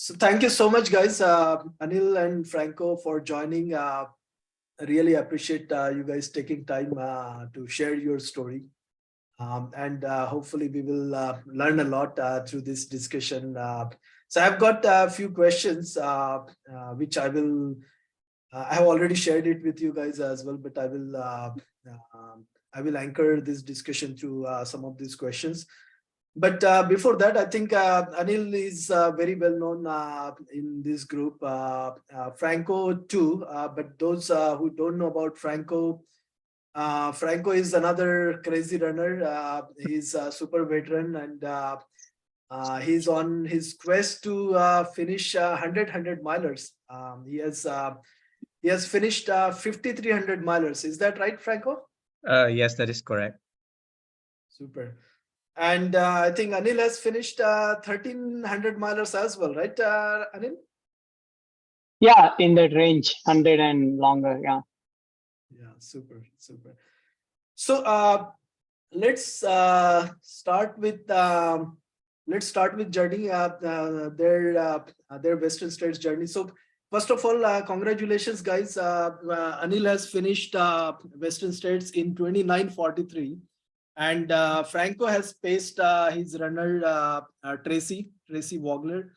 So thank you so much, guys, Anil and Franco, for joining. I really appreciate you guys taking time to share your story. And hopefully we will learn a lot through this discussion. So I've got a few questions, which I have already shared it with you guys as well, but I will anchor this discussion through some of these questions. But before that, I think Anil is very well known in this group. Franco too, but those who don't know about Franco, Franco is another crazy runner. He's a super veteran, and he's on his quest to finish 100 milers. He has finished 5,300 milers. Is that right, Franco? Yes, that is correct. Super. And I think Anil has finished 1,300 milers as well, right, Anil? Yeah, in that range, 100 and longer. Yeah. Yeah, super. So let's start with journey, their Western States journey. So first of all, congratulations, guys. Anil has finished Western States in 29:43. And Franco has paced his runner Tracy Wagler,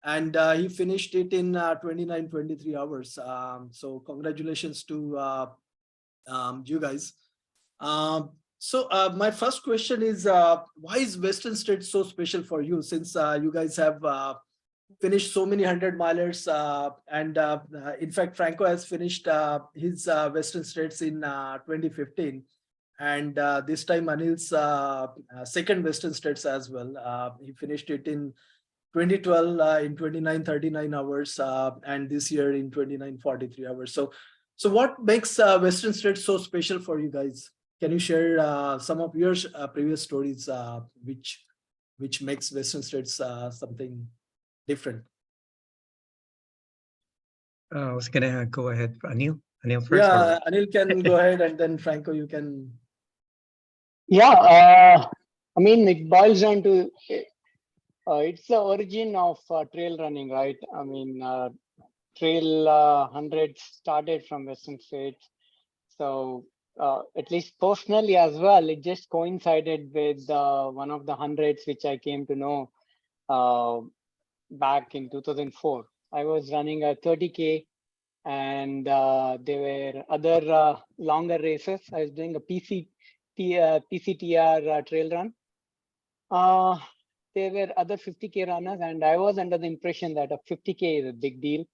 and he finished it in 29:23 hours. So congratulations to you guys. So my first question is, why is Western States so special for you? Since you guys have finished so many 100 milers, and in fact, Franco has finished his Western States in 2015. And this time Anil's second Western States as well. He finished it in 2012 in 29:39 hours, and this year in 29:43 hours. So what makes Western States so special for you guys? Can you share some of your previous stories, which makes Western States something different? I was gonna go ahead, Anil. Anil first. Yeah, Anil can go ahead, and then Franco, you can. Yeah, I mean, it boils down to it's the origin of trail running, right? I mean, trail 100 started from Western States. So at least personally as well, it just coincided with one of the hundreds which I came to know back in 2004. I was running a 30K, and there were other longer races. I was doing a PCTR trail run. There were other 50K runners, and I was under the impression that a 50K is a big deal.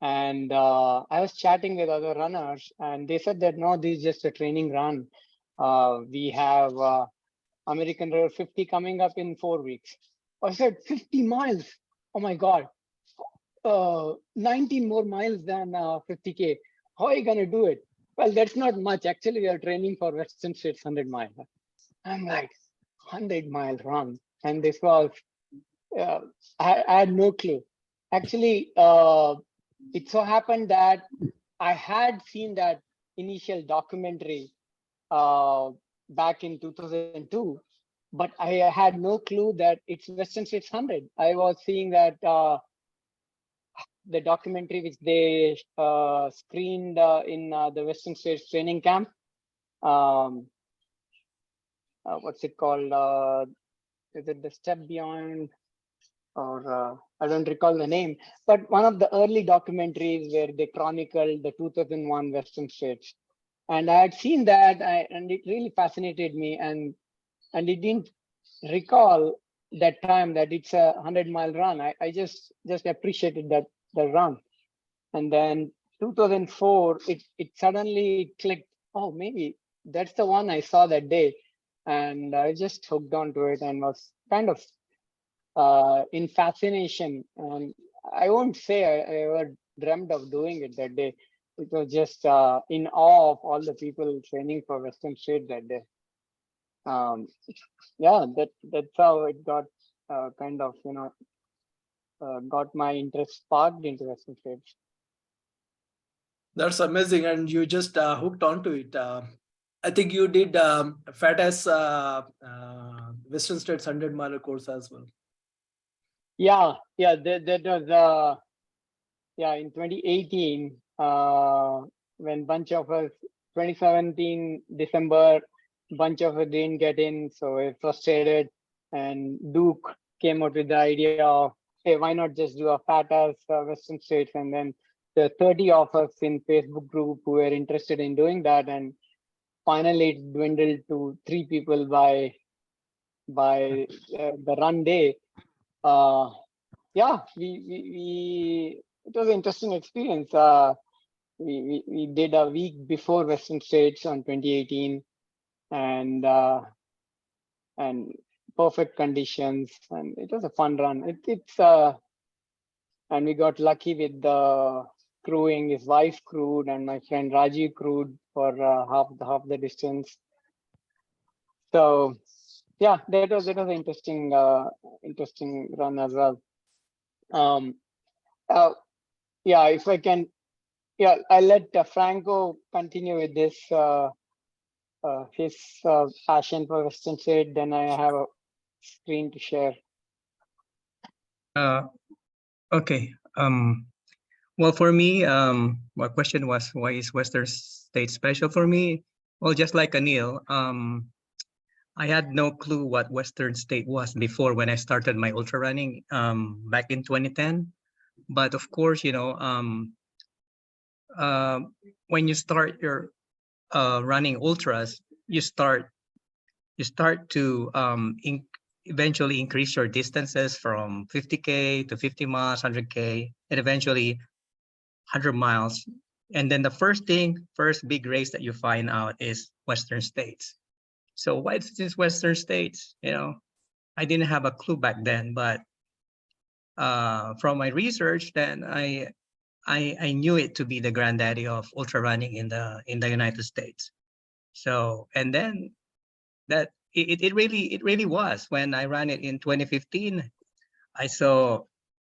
And I was chatting with other runners, and they said that no, this is just a training run. We have American River 50 coming up in 4 weeks. I said 50 miles. Oh my God. 19 more miles than 50K. How are you going to do it? Well, that's not much. Actually, we are training for Western States 100 mile. I'm like, 100-mile run. And this was, I had no clue. Actually, it so happened that I had seen that initial documentary back in 2002, but I had no clue that it's Western States 100. I was seeing that the documentary which they screened in the Western States training camp. What's it called? Is it The Step Beyond? Or I don't recall the name, but one of the early documentaries where they chronicled the 2001 Western States. And I had seen that, and it really fascinated me. And it didn't recall that time that it's a 100-mile run. I just appreciated that the run. And then 2004, it suddenly clicked. Oh, maybe that's the one I saw that day. And I just hooked onto it and was kind of in fascination. And I won't say I ever dreamt of doing it that day. It was just in awe of all the people training for Western States that day. Yeah, that's how it got kind of, got my interest sparked into Western States. That's amazing, and you just hooked onto it. I think you did fat ass Western States 100-mile course as well. Yeah, that was in 2018, when bunch of us, 2017 December, bunch of us didn't get in, so we're frustrated. And Duke came out with the idea of, hey, why not just do a fat ass Western States? And then the 30 of us in Facebook group who were interested in doing that, and finally it dwindled to 3 people by the run day. Yeah, we it was an interesting experience. We did a week before Western States on 2018, and perfect conditions, and it was a fun run. And we got lucky with the crewing. His wife crewed, and my friend Rajiv crewed for half the distance. So yeah, that was an interesting interesting run as well. Yeah, if I can, I'll let Franco continue with this his passion for Western State. Then I have a screen to share. Okay. Well, for me, my question was, why is Western State special for me? Well, just like Anil, I had no clue what Western State was before when I started my ultra running back in 2010. But of course, when you start your running ultras, you start to eventually increase your distances from 50K to 50 miles, 100K, and eventually 100 miles. And then the first big race that you find out is Western States. So why is this Western States? I didn't have a clue back then, but from my research, then I knew it to be the granddaddy of ultra running in the United States. So, and then that it really was. When I ran it in 2015, I saw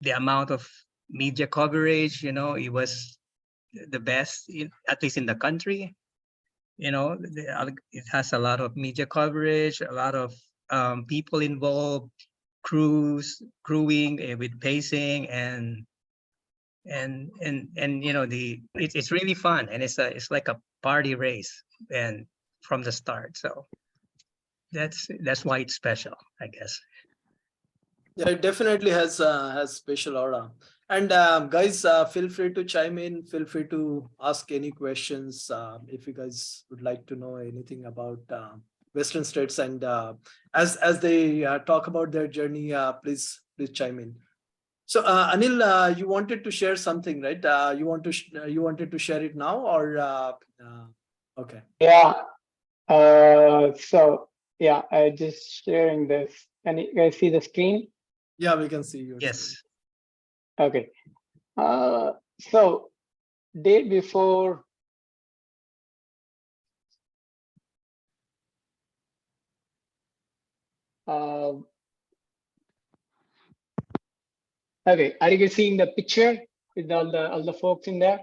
the amount of media coverage. It was the best, at least in the country. It has a lot of media coverage, a lot of people involved, crewing with pacing, and it's really fun, and it's like a party race, and from the start. So that's why it's special, I guess. Yeah, it definitely has special aura. And guys, feel free to chime in. Feel free to ask any questions if you guys would like to know anything about Western States. And as they talk about their journey, please chime in. So Anil, you wanted to share something, right? You wanted to share it now, or okay? Yeah. So yeah, I just sharing this. Can you guys see the screen? Yeah, we can see your Yes. screen. Okay. So day before. Okay, are you guys seeing the picture with all the folks in there?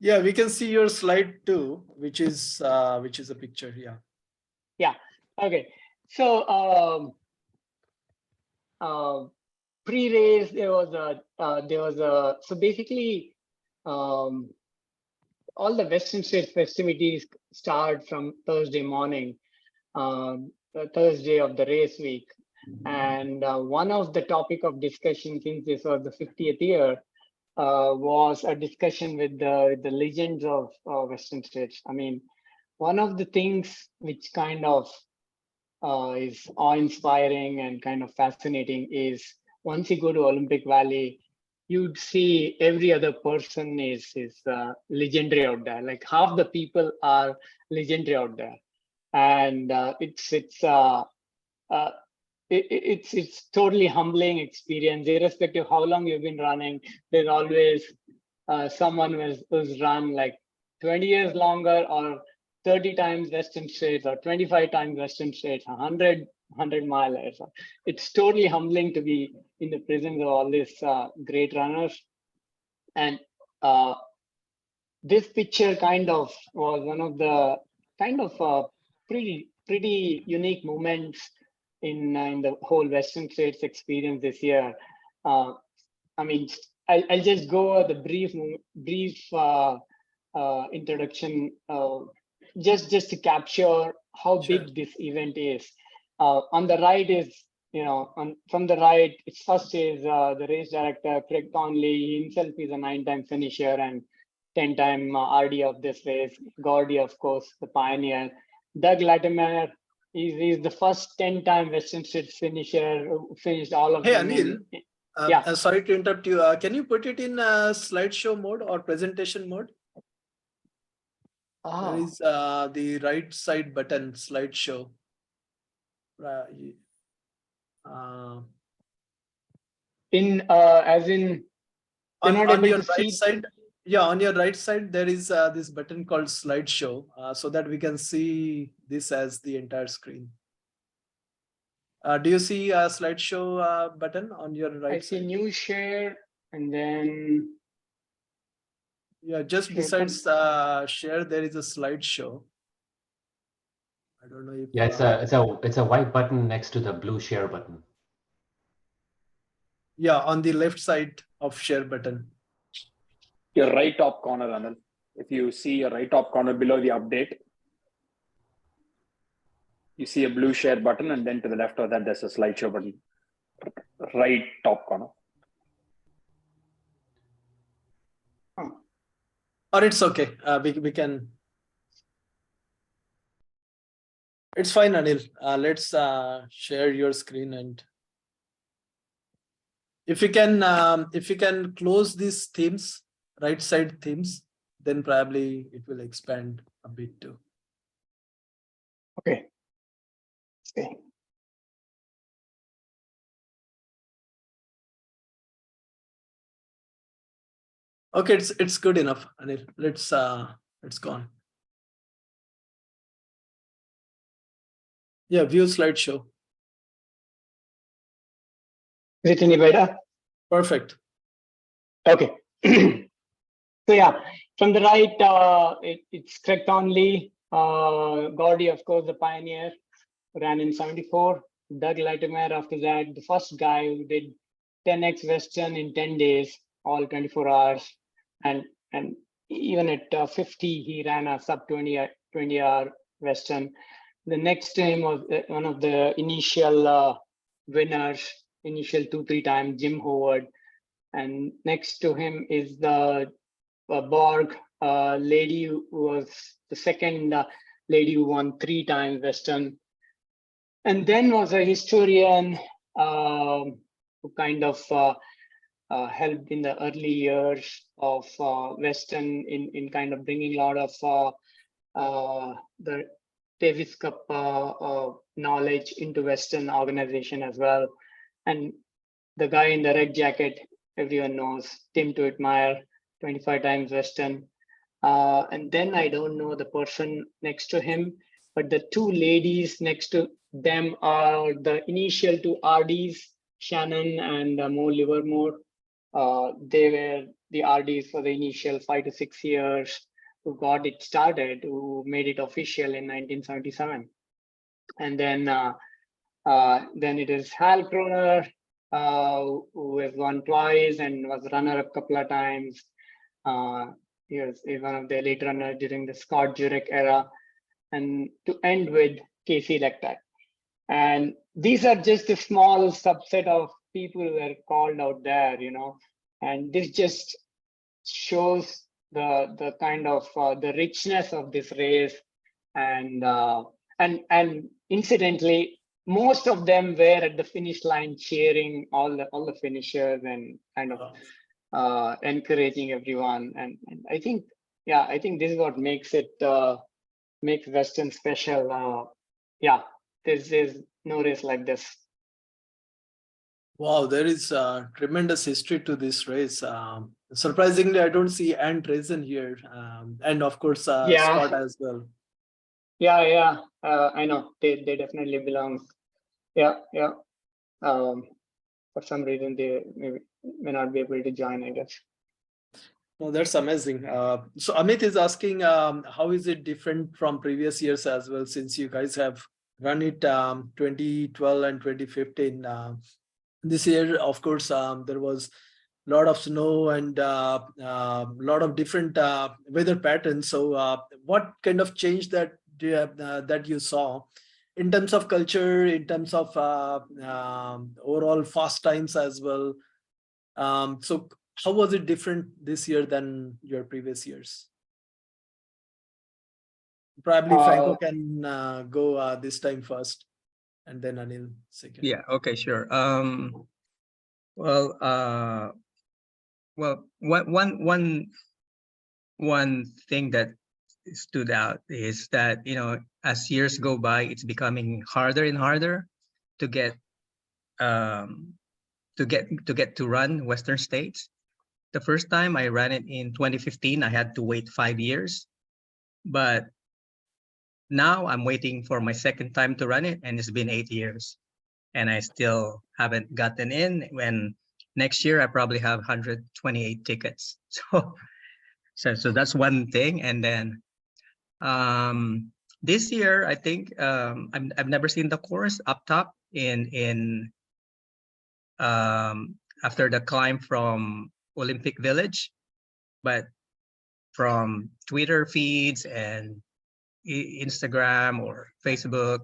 Yeah, we can see your slide too, which is a picture. Yeah. Yeah. Okay. So pre-race there was a so basically all the Western States festivities start from Thursday morning, Thursday of the race week. And one of the topic of discussion, since this was the 50th year, was a discussion with the legends of Western States. I mean, one of the things which kind of is awe-inspiring and kind of fascinating is once you go to Olympic Valley, you'd see every other person is legendary out there. Like half the people are legendary out there, and it's totally humbling experience. Irrespective of how long you've been running, there's always someone who's run like 20 years longer, or 30 times Western States, or 25 times Western States, 100 milers. It's totally humbling to be in the presence of all these great runners. And this picture kind of was one of the kind of pretty unique moments in the whole Western States experience this year. I mean, I'll just go the brief introduction, just to capture how Sure. big this event is. On the right is, from the right, its first is the race director, Craig Conley. He himself is a 9-time finisher and 10-time RD of this race. Gordy, of course, the pioneer. Doug Latimer is the first 10-time Western States finisher who finished all of Hey, them Anil. yeah. Sorry to interrupt you. Can you put it in slideshow mode or presentation mode? There is the right side button, slideshow. As in, you're not On able your to right see. side, yeah, on your right side, there is this button called slideshow, so that we can see this as the entire screen. Do you see a slideshow button on your right I see side? new share, and then Yeah, just share besides share, there is a slideshow. I don't know if Yeah, it's a white button next to the blue share button. yeah, on the left side of share button. Your right top corner, Anil. If you see your right top corner below the update, you see a blue share button, and then to the left of that, there's a slideshow button. Right top corner. Or it's okay. We can. It's fine, Anil. Let's share your screen, and if you can close these themes, right side themes, then probably it will expand a bit too. okay. Okay. Okay, it's good enough, Anil. Let's go on. Yeah, view slideshow. Is it any better? Perfect. Okay. So yeah, from the right, it's Craig Conley, Gordy, of course, the pioneer, ran in 74. Doug Latimer after that, the first guy who did 10x Western in 10 days, all 24 hours. And even at 50, he ran a sub 20-hour Western. The next to him was one of the initial winners, initial 2-3 times, Jim Howard. And next to him is the Borg lady who was the second lady who won 3 times Western. And then was a historian who kind of helped in the early years of Western in kind of bringing a lot of the Davis Cup knowledge into Western organization as well. And the guy in the red jacket, everyone knows, Tim to admire, 25 times Western. And then I don't know the person next to him, but the 2 ladies next to them are the initial 2 RDs, Shannon and Mo Livermore. They were the RDs for the initial 5 to 6 years, who got it started, who made it official in 1977. And then it is Hal Kroner, who has won twice and was runner-up a couple of times. He was one of the elite runners during the Scott Jurek era. And to end with Casey Lecter. And these are just a small subset of people who were called out there, and this just shows the kind of the richness of this race. And incidentally, most of them were at the finish line cheering all the finishers and kind of encouraging everyone. And I think this is what makes it makes Western special. There's no race like this. Wow, there is tremendous history to this race. Surprisingly, I don't see Andresen here, and of course Scott as well. Yeah. I know they definitely belong. Yeah. For some reason they may not be able to join, I guess. No, that's amazing. So Amit is asking, how is it different from previous years as well, since you guys have run it 2012 and 2015? This year, of course, there was a lot of snow and lot of different weather patterns. So what kind of change that that you saw in terms of culture, in terms of overall fast times as well? So how was it different this year than your previous years? Probably Franco can go this time first, and then Anil second. Yeah. Okay. Sure. Well. Well. One thing that stood out is that, you know, as years go by, it's becoming harder and harder to get to run Western States. The first time I ran it in 2015, I had to wait 5 years, but now I'm waiting for my second time to run it, and it's been 8 years, and I still haven't gotten in. When next year I probably have 128 tickets. So that's one thing. And then this year, I think I've never seen the course up top in after the climb from Olympic Village, but from Twitter feeds and Instagram or Facebook,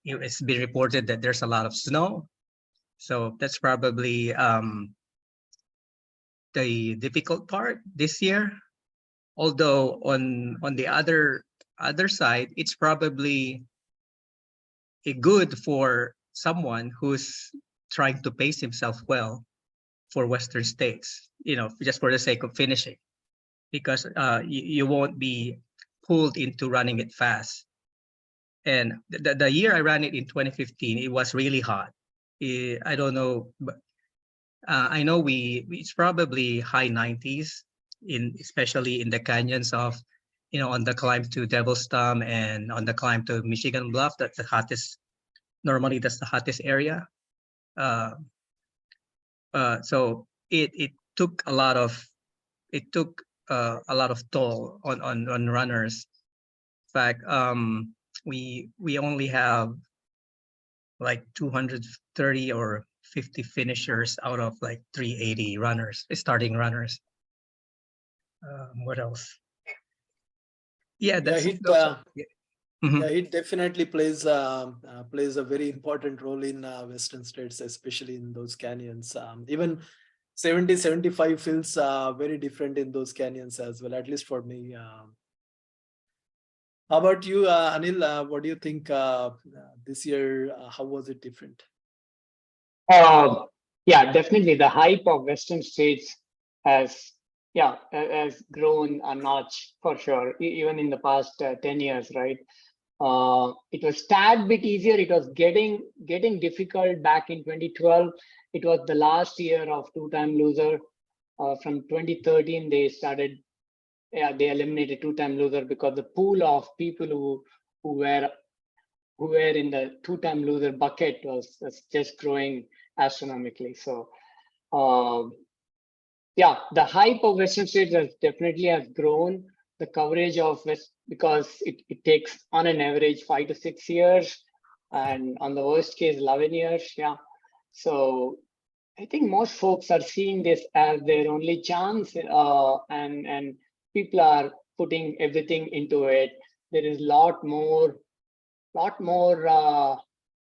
it's been reported that there's a lot of snow. So that's probably the difficult part this year. Although on the other side, it's probably good for someone who's trying to pace himself well for Western States, you know, just for the sake of finishing, because you won't be pulled into running it fast. And the year I ran it in 2015, it was really hot. I don't know, but I know it's probably high 90s, especially in the canyons of, you know, on the climb to Devil's Thumb and on the climb to Michigan Bluff. That's the hottest. Normally, that's the hottest area. So it took a lot of toll on runners. In fact, we only have like 230 or 50 finishers out of like 380 runners, starting runners. What else? Yeah, that's It definitely plays a very important role in Western States, especially in those canyons. Even 70-75 feels very different in those canyons as well, at least for me. How about you, Anil? What do you think this year? How was it different? Yeah, definitely. The hype of Western States has grown a notch for sure, even in the past 10 years, right? It was tad bit easier. It was getting difficult back in 2012. It was the last year of two-time loser. From 2013, they started. Yeah, they eliminated two-time loser because the pool of people who were in the two-time loser bucket was just growing astronomically. So, yeah, the hype of Western States has grown. The coverage of because it takes on an average 5 to 6 years, and on the worst case 11 years. Yeah, so I think most folks are seeing this as their only chance, and people are putting everything into it. There is a lot more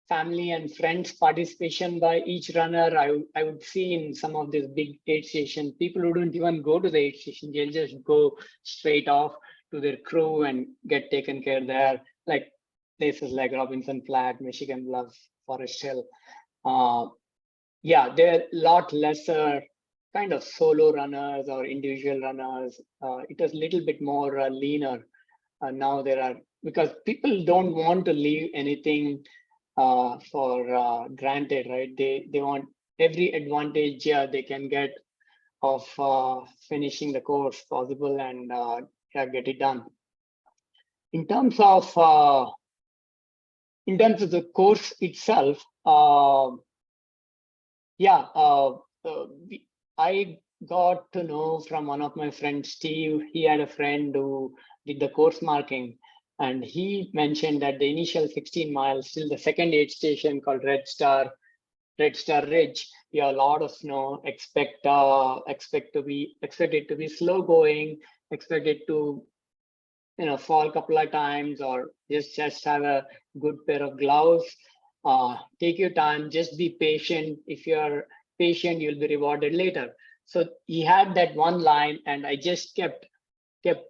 family and friends participation by each runner. I would see in some of these big aid stations, people who don't even go to the aid station, they'll just go straight off to their crew and get taken care there, like places like Robinson Flat, Michigan Bluff, Forest Hill. Yeah, they're a lot lesser kind of solo runners or individual runners. It was a little bit more leaner. Now there are, because people don't want to leave anything for granted, right? They want every advantage they can get of finishing the course possible and get it done. In terms of the course itself, I got to know from one of my friends, Steve. He had a friend who did the course marking, and he mentioned that the initial 16 miles till the second aid station called Red Star Red Star Ridge, you have a lot of snow. Expect it to be slow going. Expect it to fall a couple of times, or just have a good pair of gloves. Take your time. Just be patient. If you're patient, you'll be rewarded later. So he had that one line, and I just kept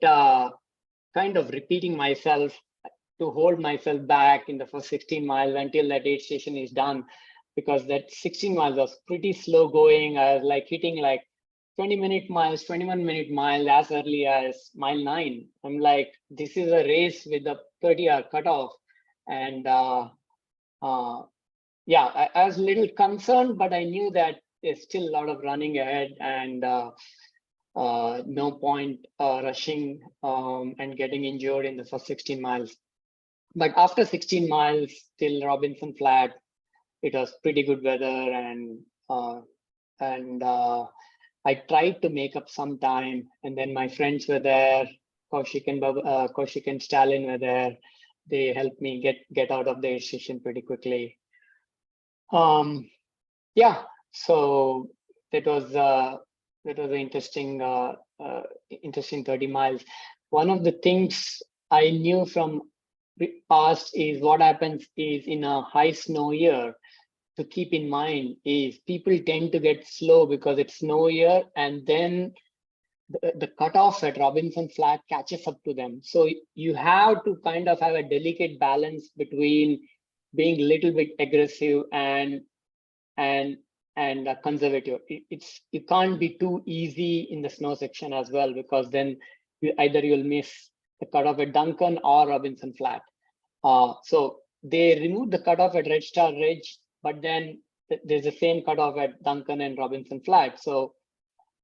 kind of repeating myself to hold myself back in the first 16 miles until that aid station is done, because that 16 miles was pretty slow going. I was like hitting like 20-minute miles, 21-minute mile as early as mile 9. I'm like, this is a race with a 30-hour cutoff. And yeah, I was a little concerned, but I knew that there's still a lot of running ahead, and no point rushing and getting injured in the first 16 miles. But after 16 miles till Robinson Flat, it was pretty good weather, and I tried to make up some time. And then my friends were there, Kaushik and Stalin were there. They helped me get out of the aid station pretty quickly. Yeah, so that was an interesting 30 miles. One of the things I knew from past is what happens is in a high snow year, to keep in mind is people tend to get slow because it's snow year, and then the cutoff at Robinson Flat catches up to them. So you have to kind of have a delicate balance between being a little bit aggressive and conservative. You can't be too easy in the snow section as well, because then you'll miss the cutoff at Duncan or Robinson Flat. So they removed the cutoff at Red Star Ridge, but then there's the same cutoff at Duncan and Robinson Flat. So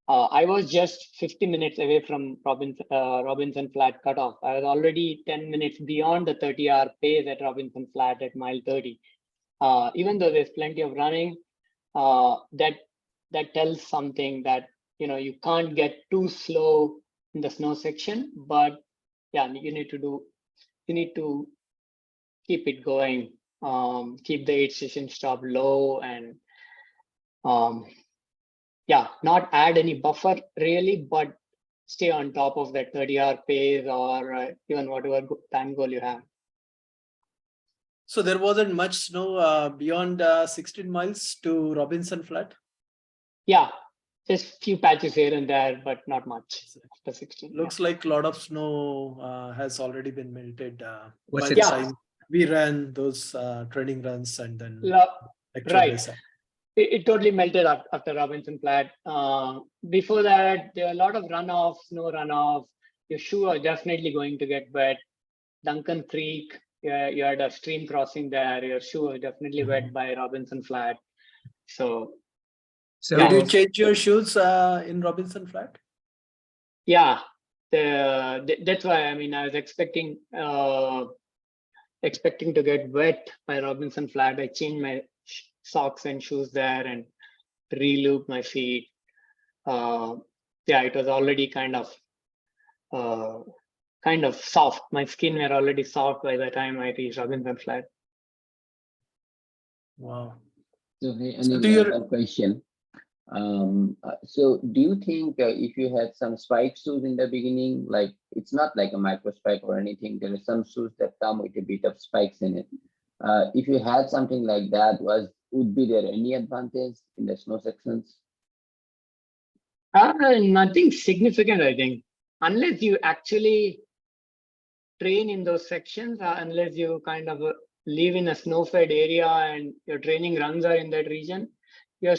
I was just 50 minutes away from Robinson Flat cutoff. I was already 10 minutes beyond the 30-hour pace at Robinson Flat at mile 30. Even though there's plenty of running, that tells something that you can't get too slow in the snow section. But yeah, you need to keep it going, keep the aid station stop low, and yeah, not add any buffer really, but stay on top of that 30-hour pace, or even whatever time goal you have. So there wasn't much snow beyond 16 miles to Robinson Flat? Yeah, just few patches here and there, but not much after 16. Looks like a lot of snow has already been melted Was by it- the Yeah. time we ran those training runs and then actual Right. race. It totally melted up after Robinson Flat. Before that, there were a lot of runoff, snow runoff. Your shoe are definitely going to get wet. Duncan Creek, you had a stream crossing there. Your shoe was definitely wet by Robinson Flat. So Did you change your shoes in Robinson Flat? yeah, that's why I was expecting to get wet by Robinson Flat. I changed my socks and shoes there and re-looped my feet. Yeah, it was already kind of soft. My skin were already soft by the time I reached Robinson Flat. Wow. So hey, So Anil, to I your- have a question. So do you think if you had some spike shoes in the beginning, like it's not like a micro spike or anything, there are some shoes that come with a bit of spikes in it. If you had something like that, would be there any advantage in the snow sections? Nothing significant, I think, unless you actually train in those sections, unless you kind of live in a snow-fed area and your training runs are in that region, you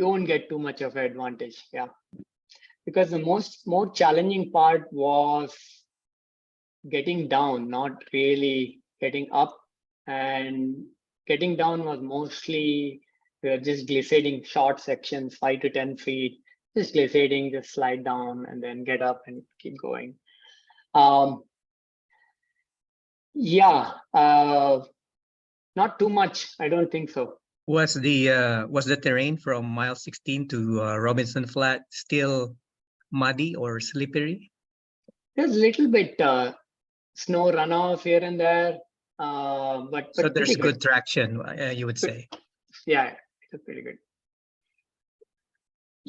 won't get too much of an advantage. Yeah, because the more challenging part was getting down, not really getting up. And getting down was mostly just glissading short sections, 5 to 10 feet, just glissading, just slide down and then get up and keep going. Yeah, not too much. I don't think so. Was the terrain from mile 16 to Robinson Flat still muddy or slippery? There's a little bit snow runoff here and there. But So there's pretty good. good traction, you would say. Yeah, it's pretty good.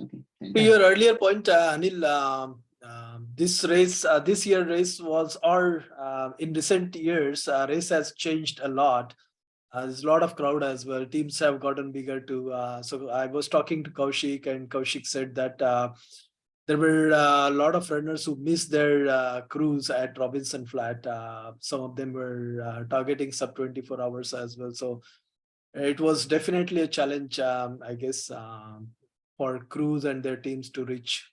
Okay. To your earlier point, Anil, this race, this year race was, or in recent years, race has changed a lot. There's a lot of crowd as well. Teams have gotten bigger too. So I was talking to Kaushik, and Kaushik said that there were a lot of runners who missed their cruise at Robinson Flat. Some of them were targeting sub 24 hours as well. So it was definitely a challenge, I guess, for crews and their teams to reach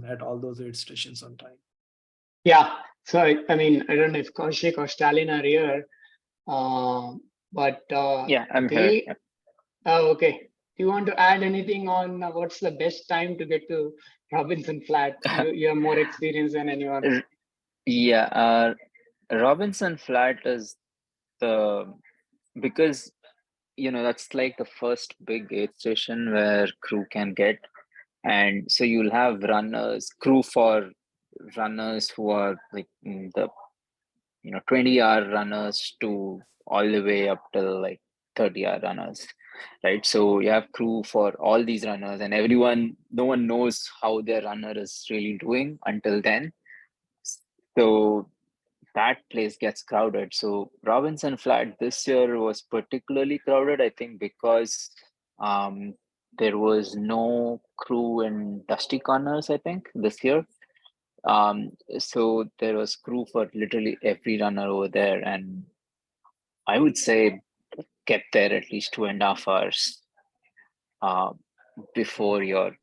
at all those aid stations on time. Yeah. So I mean, I don't know if Kaushik or Stalin are here, but Yeah, I'm they. here. Oh, okay. Do you want to add anything on what's the best time to get to Robinson Flat? You have more experience than anyone. Yeah, Robinson Flat is because that's like the first big aid station where crew can get, and so you'll have crew for runners who are like the 20-hour runners to all the way up till like 30-hour runners, right? So you have crew for all these runners, and no one knows how their runner is really doing until then. So that place gets crowded. So Robinson Flat this year was particularly crowded, I think, because there was no crew in Dusty Corners, I think, this year. So there was crew for literally every runner over there, and I would say get there at least 2.5 hours before your,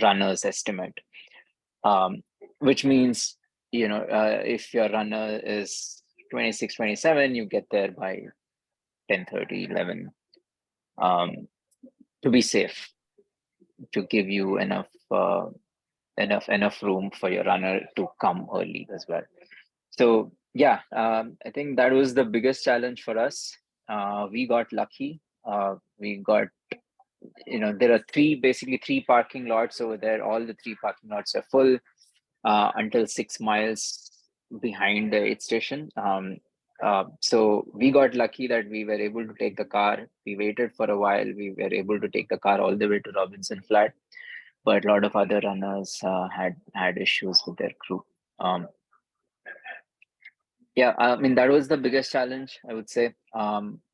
runner's estimate. Which means, if your runner is 26-27, you get there by 10:30, 11, to be safe, to give you enough room for your runner to come early as well. So yeah, I think that was the biggest challenge for us. We got lucky. We got, there are basically three parking lots over there. All the three parking lots are full until 6 miles behind the aid station. So we got lucky that we were able to take the car. We waited for a while. We were able to take the car all the way to Robinson Flat, but a lot of other runners had issues with their crew. Yeah, I mean, that was the biggest challenge, I would say,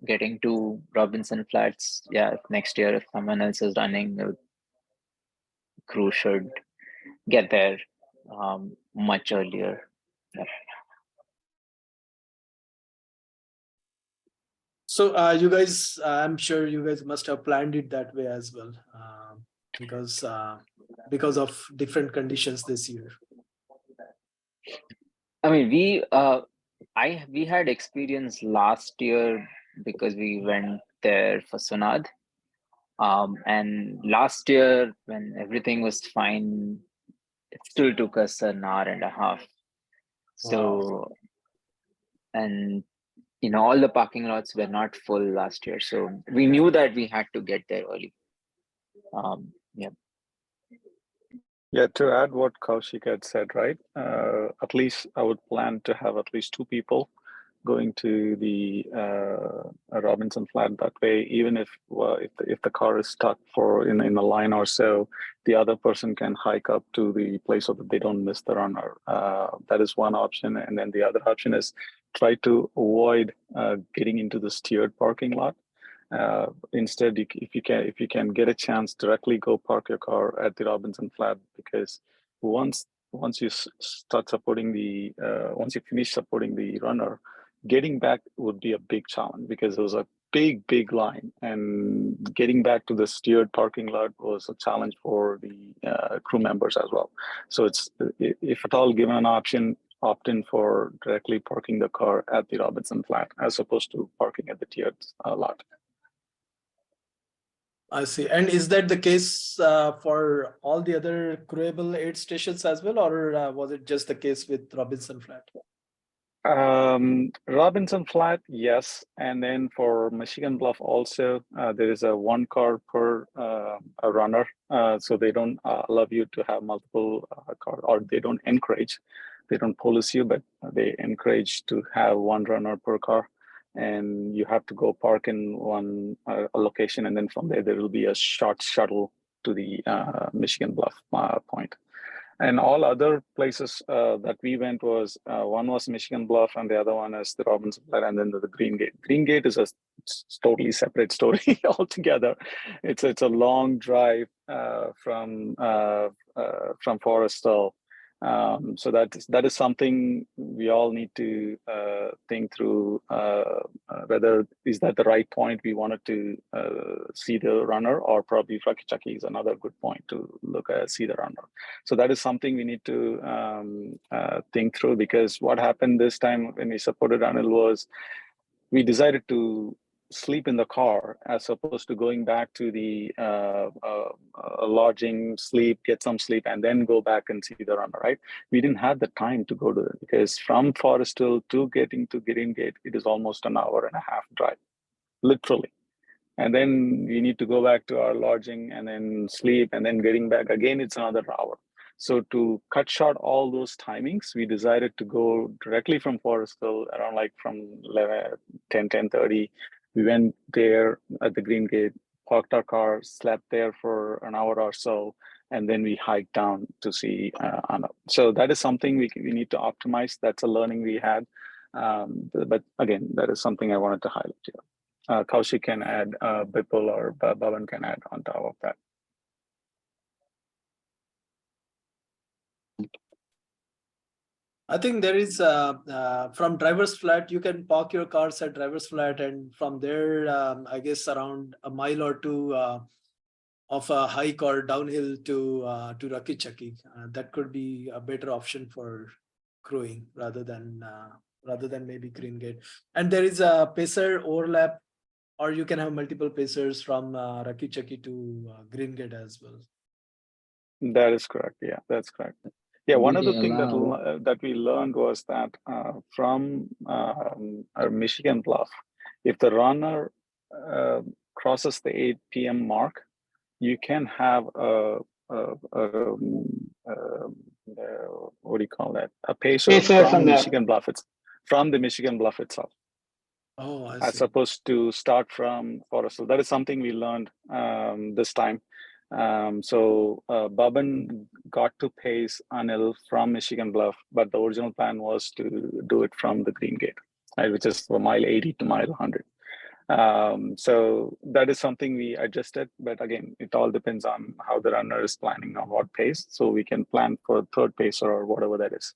getting to Robinson Flats. Yeah, next year, if someone else is running, the crew should get there much earlier. Yeah. So you guys, I'm sure you guys must have planned it that way as well, because of different conditions this year. I mean, we had experience last year because we went there for Sunad. And last year, when everything was fine, it still took us an hour and a half. So, and all the parking lots were not full last year. So we knew that we had to get there early. Yeah. Yeah, to add what Kaushik had said, right? At least I would plan to have at least 2 people going to the Robinson Flat. That way, even if the car is stuck in a line or so, the other person can hike up to the place so that they don't miss the runner. That is one option, and then the other option is try to avoid getting into the steered parking lot. Instead, if you can get a chance, directly go park your car at the Robinson Flat, because once you start supporting once you finish supporting the runner, getting back would be a big challenge, because there was a big line, and getting back to the steered parking lot was a challenge for the crew members as well. So it's, if at all given an option, opt in for directly parking the car at the Robinson Flat as opposed to parking at the tiered lot. I see. And is that the case for all the other crewable aid stations as well, or was it just the case with Robinson Flat? Robinson Flat, yes. And then for Michigan Bluff also, there is a 1 car per a runner. So they don't allow you to have multiple cars, or they don't encourage. They don't police you, but they encourage to have one runner per car, and you have to go park in one location, and then from there will be a short shuttle to the Michigan Bluff point. And all other places that we went was one was Michigan Bluff, and the other one is the Robinson Flat, and then the Green Gate. Green Gate is a totally separate story altogether. It's a long drive from Forest Hill. So that is something we all need to think through, whether is that the right point we wanted to see the runner, or probably Rocky Chucky is another good point to look at, see the runner. So that is something we need to think through, because what happened this time when we supported Anil was we decided to sleep in the car as opposed to going back to the lodging, get some sleep, and then go back and see the runner, right? We didn't have the time to go to it, because from Forest Hill to getting to Green Gate, it is almost an hour and a half drive, literally. And then we need to go back to our lodging and then sleep, and then getting back again, it's another hour. So to cut short all those timings, we decided to go directly from Forest Hill around like from 10:30. We went there at the Green Gate, parked our car, slept there for an hour or so, and then we hiked down to see Anil. So that is something we need to optimize. That's a learning we had. But again, that is something I wanted to highlight here. Kaushik can add, Bipul or Bhavan can add on top of that. I think there is from Driver's Flat, you can park your cars at Driver's Flat, and from there, I guess around a mile or two of a hike or downhill to Rocky Chucky. That could be a better option for crewing rather than maybe Green Gate. And there is a pacer overlap, or you can have multiple pacers from Rocky Chucky to Green Gate as well. That is correct. Yeah, that's correct. Yeah, one other thing allow- that we learned was that from our Michigan Bluff, if the runner crosses the 8 p.m. mark, you can have what do you call that? A pacer from Michigan Bluff. It's from the Michigan Bluff itself. Oh, I see. As opposed to start from Forest Hill. That is something we learned this time. So Baban got to pace Anil from Michigan Bluff, but the original plan was to do it from the Green Gate, right, which is from mile 80 to mile 100. So that is something we adjusted, but again, it all depends on how the runner is planning on what pace. So we can plan for a third pacer or whatever that is,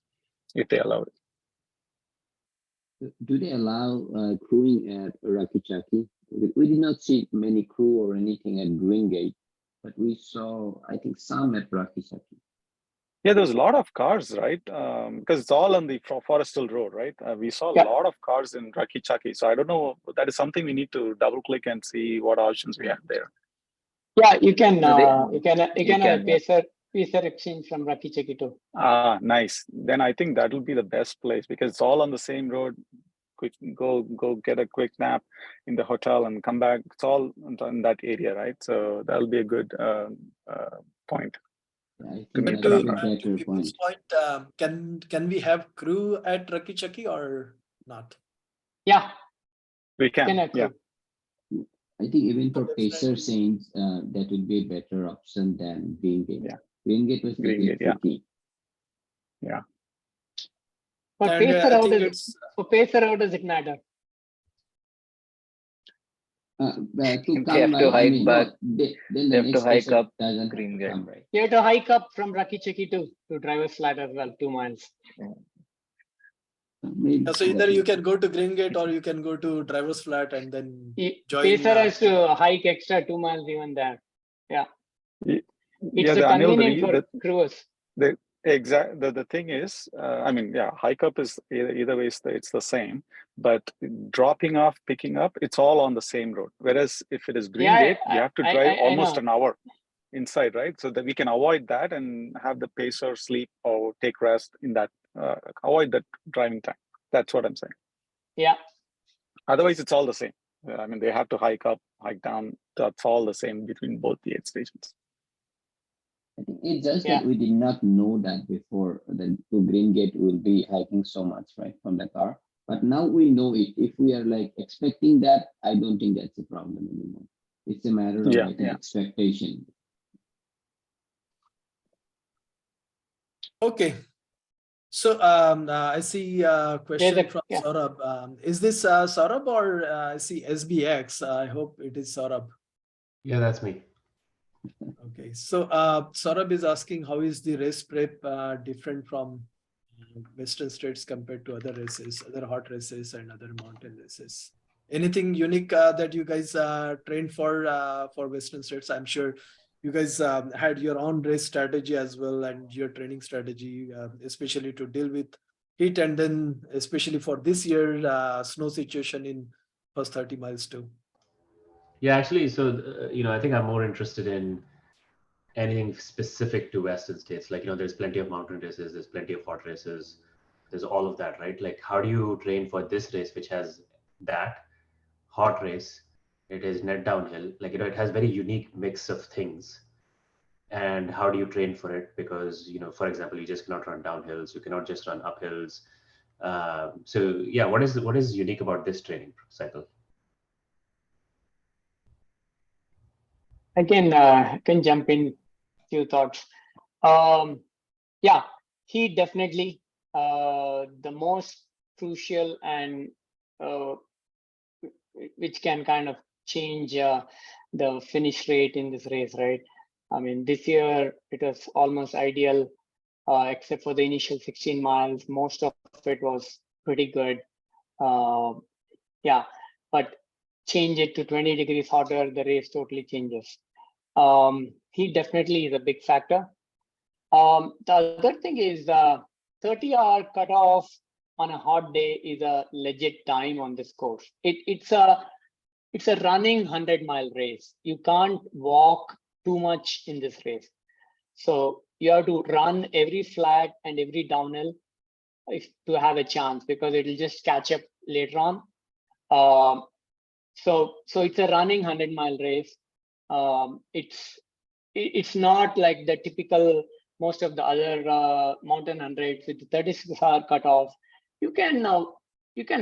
if they allow it. Do they allow crewing at Rocky Chucky? We did not see many crew or anything at Green Gate, but we saw, I think, some at Rocky Chucky. Yeah, there's a lot of cars, right? Because it's all on the Forest Hill Road, right? We saw a lot of cars in Rocky Chucky. So I don't know, that is something we need to double click and see what options we have there. Yeah, you can have pacer exchange from Rocky Chucky too. Ah, nice. Then I think that will be the best place, because it's all on the same road. Quick, go get a quick nap in the hotel and come back. It's all in that area, right? So that'll be a good point. Yeah, I But think to people's point, can we have crew at Rocky Chucky or not? Yeah, we can. Yeah. I think even for pacer scenes, that would be a better option than Green Gate. Yeah. Green Gate was Green Gate, yeah. But pacer out does it matter? To They have to hike back. Then They have to hike up Green Gate. Right. You have to hike up from Rocky Chucky to Driver's Flat as well, 2 miles. So either you can go to Green Gate or you can go to Driver's Flat and then join. Pacer has to hike extra 2 miles even there. Yeah. It's convenient for crewers. The thing is, I mean, yeah, hike up is either way, it's the same, but dropping off, picking up, it's all on the same road. Whereas if it is Green Gate, you have to drive almost an hour inside, right? So that we can avoid that and have the pacer sleep or take rest in that, avoid that driving time. That's what I'm saying. Yeah. Otherwise, it's all the same. I mean, they have to hike up, hike down. That's all the same between both the 8 stations. I think it's just Yeah. that we did not know that before the to Green Gate will be hiking so much, right, from the car. But now we know it. If we are like expecting that, I don't think that's a problem anymore. It's a matter of like an expectation. Okay. So I see a question from yeah. Saurabh. Is this Saurabh or I see SBX? I hope it is Saurabh. Yeah, that's me. Okay. So Saurabh is asking, how is the race prep different from Western states compared to other races, other hot races and other mountain races? Anything unique that you guys trained for Western states? I'm sure you guys had your own race strategy as well and your training strategy, especially to deal with heat, and then especially for this year snow situation in first 30 miles too. Yeah, actually, so I think I'm more interested in anything specific to Western states. Like, there's plenty of mountain races, there's plenty of hot races, there's all of that, right? Like, how do you train for this race, which has that hot race? It is net downhill. Like, it has very unique mix of things. And how do you train for it? Because, for example, you just cannot run downhills, you cannot just run uphills. So yeah, what is unique about this training cycle? Again, I can jump in few thoughts. Yeah, he definitely the most crucial and which can kind of change the finish rate in this race, right? I mean, this year it was almost ideal, except for the initial 16 miles. Most of it was pretty good. Yeah, but change it to 20 degrees hotter, the race totally changes. He definitely is a big factor. The other thing is 30-hour cutoff on a hot day is a legit time on this course. It's a running 100-mile race. You can't walk too much in this race. So you have to run every flat and every downhill to have a chance, because it'll just catch up later on. So it's a running 100-mile race. It's not like the typical most of the other mountain 100s with the 36-hour cutoff. You can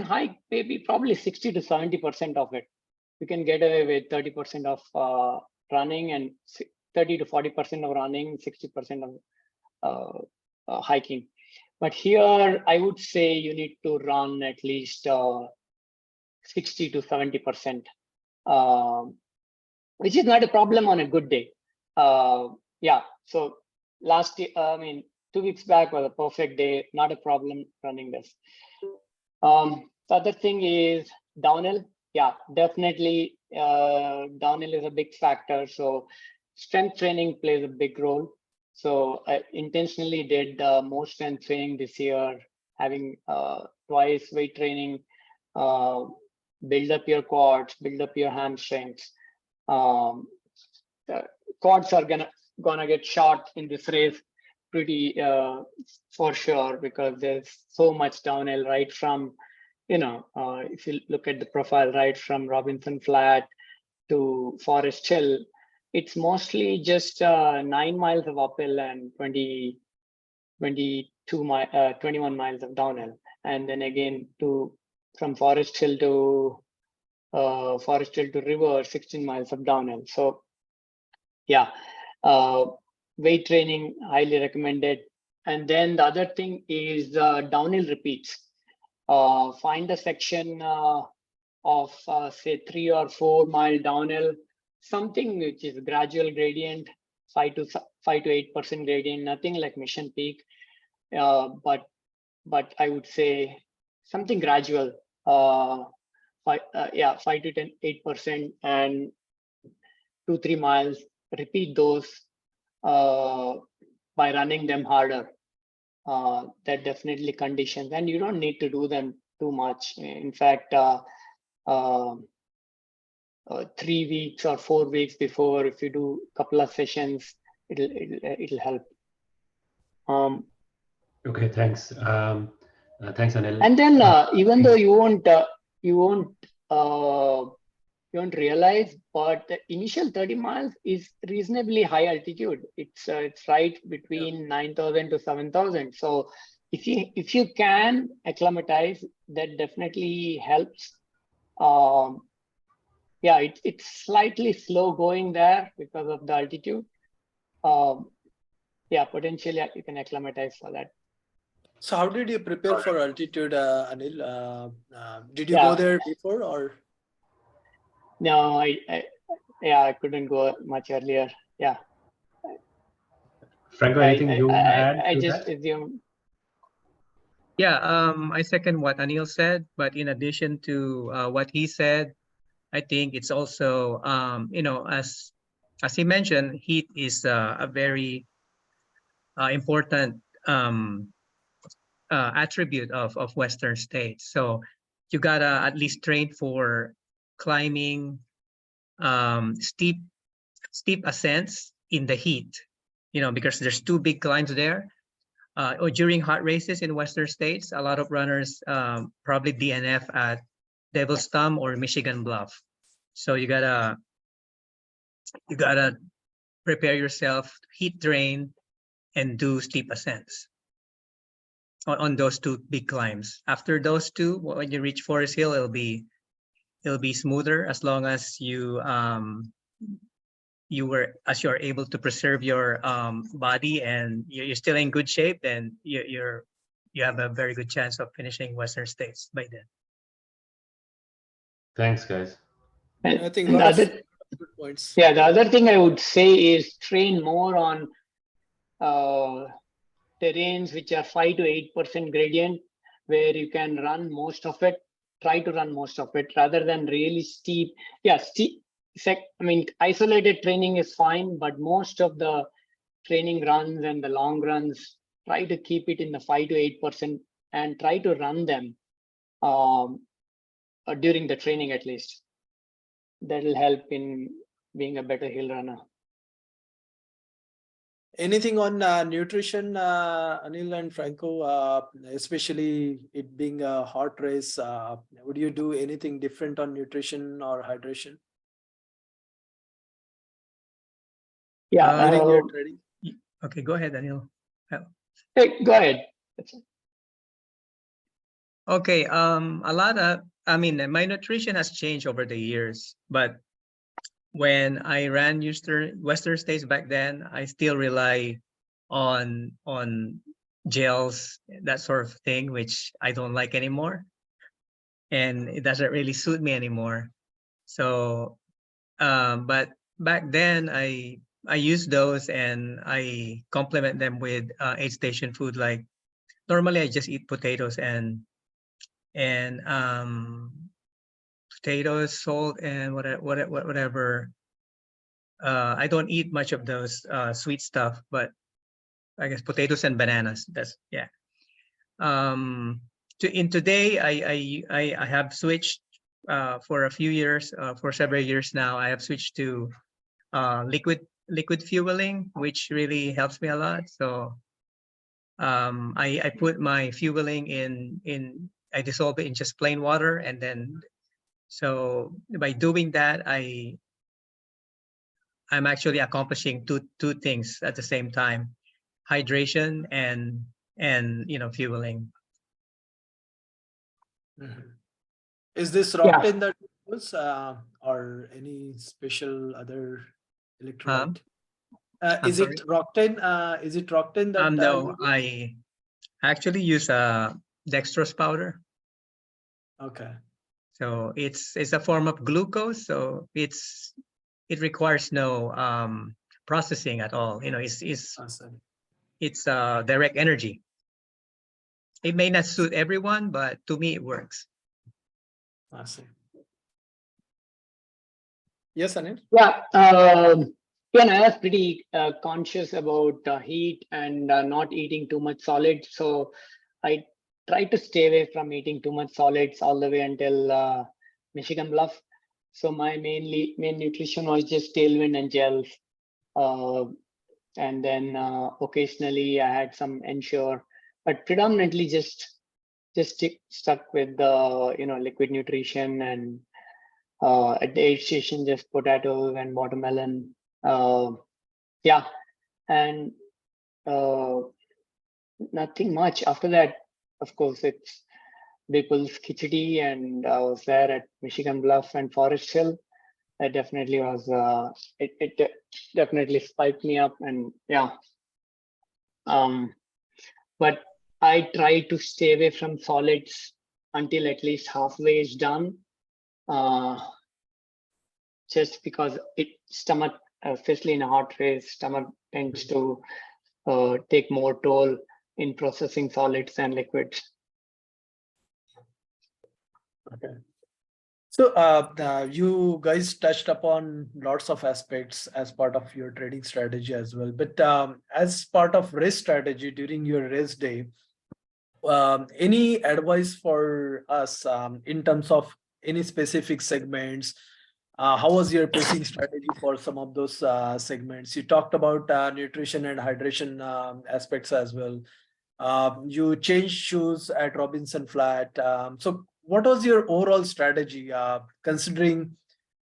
hike maybe probably 60 to 70% of it. You can get away with 30% of running and 30 to 40% of running, 60% of hiking. But here, I would say you need to run at least 60 to 70%, which is not a problem on a good day. Yeah, so last year, 2 weeks back was a perfect day, not a problem running this. The other thing is downhill. Yeah, definitely downhill is a big factor. So strength training plays a big role. So I intentionally did more strength training this year, having twice weight training, build up your quads, build up your hamstrings. The quads are gonna get shot in this race pretty for sure, because there's so much downhill, right from, if you look at the profile, right from Robinson Flat to Forest Hill, it's mostly just 9 miles of uphill and 21 miles of downhill. And then again from Forest Hill to River, 16 miles of downhill. So yeah, weight training, highly recommended. And then the other thing is downhill repeats. Find a section of say 3 or 4 mile downhill, something which is gradual gradient, 5 to 8% gradient, nothing like Mission Peak, but I would say something gradual, 5 to 8%, and 2-3 miles. Repeat those by running them harder. That definitely conditions, and you don't need to do them too much. In fact, 3 weeks or 4 weeks before, if you do a couple of sessions, it'll help. Okay, thanks. Thanks, Anil. And then even though you won't don't realize, but the initial 30 miles is reasonably high altitude. It's right between 9,000 to 7,000. So if you can acclimatize, that definitely helps. Yeah, it's slightly slow going there because of the altitude. Yeah, potentially you can acclimatize for that. So how did you prepare for altitude, Anil? Did you Yeah. go there before or? No, I couldn't go much earlier. Yeah. Franco, anything you want to add I to just that? assumed. Yeah, I second what Anil said, but in addition to what he said, I think it's also, you know, as he mentioned, heat is a very important attribute of Western states. So you gotta at least train for climbing steep ascents in the heat, you know, because there's two big climbs there. Or during hot races in Western states, a lot of runners probably DNF at Devil's Thumb or Michigan Bluff. So you gotta prepare yourself, heat train, and do steep ascents on those two big climbs. After those two, when you reach Forest Hill, it'll be smoother as long as you're able to preserve your body and you're still in good shape. Then you have a very good chance of finishing Western States by then. Thanks, guys. I think a And lot of the good points. Yeah, the other thing I would say is train more on terrains which are 5 to 8% gradient, where you can run most of it. Try to run most of it rather than really steep. Yeah, steep. I mean, isolated training is fine, but most of the training runs and the long runs, try to keep it in the 5 to 8% and try to run them during the training at least. That will help in being a better hill runner. Anything on nutrition, Anil and Franco, especially it being a hot race, would you do anything different on nutrition or hydration? Yeah. During your training? Okay, go ahead, Anil. Hey, go ahead. Okay, I mean, my nutrition has changed over the years, but when I ran Western States back then, I still rely on gels, that sort of thing, which I don't like anymore. And it doesn't really suit me anymore. So, but back then I used those and I complement them with aid station food. Like normally I just eat potatoes and potatoes, salt, and whatever. I don't eat much of those sweet stuff, but I guess potatoes and bananas. That's yeah. In today, I have switched for a few years, for several years now. I have switched to liquid fueling, which really helps me a lot. So I put my fueling in I dissolve it in just plain water, and then so by doing that, I'm actually accomplishing two things at the same time: hydration and fueling. Mm-hmm. Is this Roctin that you use, or any special other electrolyte? Is it Roctin? Is it Roctin that? No, I actually use dextrose powder. Okay. So it's a form of glucose. So it requires no processing at all. You know, it's direct energy. It may not suit everyone, but to me it works. I see. Yes, Anil? Yeah, I was pretty conscious about heat and not eating too much solid. So I try to stay away from eating too much solids all the way until Michigan Bluff. So my main nutrition was just tailwind and gels. And then occasionally I had some Ensure, but predominantly just stuck with the liquid nutrition and At the aid station, just potatoes and watermelon. Yeah, and nothing much. After that, of course, it's Bipul's Khichdi, and I was there at Michigan Bluff and Forest Hill. That definitely was, it definitely spiked me up, and yeah. But I try to stay away from solids until at least halfway is done. Just because stomach, especially in a hot race, stomach tends to take more toll in processing solids and liquids. Okay. So you guys touched upon lots of aspects as part of your trading strategy as well. But as part of race strategy during your race day, any advice for us in terms of any specific segments? How was your pacing strategy for some of those segments? You talked about nutrition and hydration aspects as well. You changed shoes at Robinson Flat. So what was your overall strategy considering,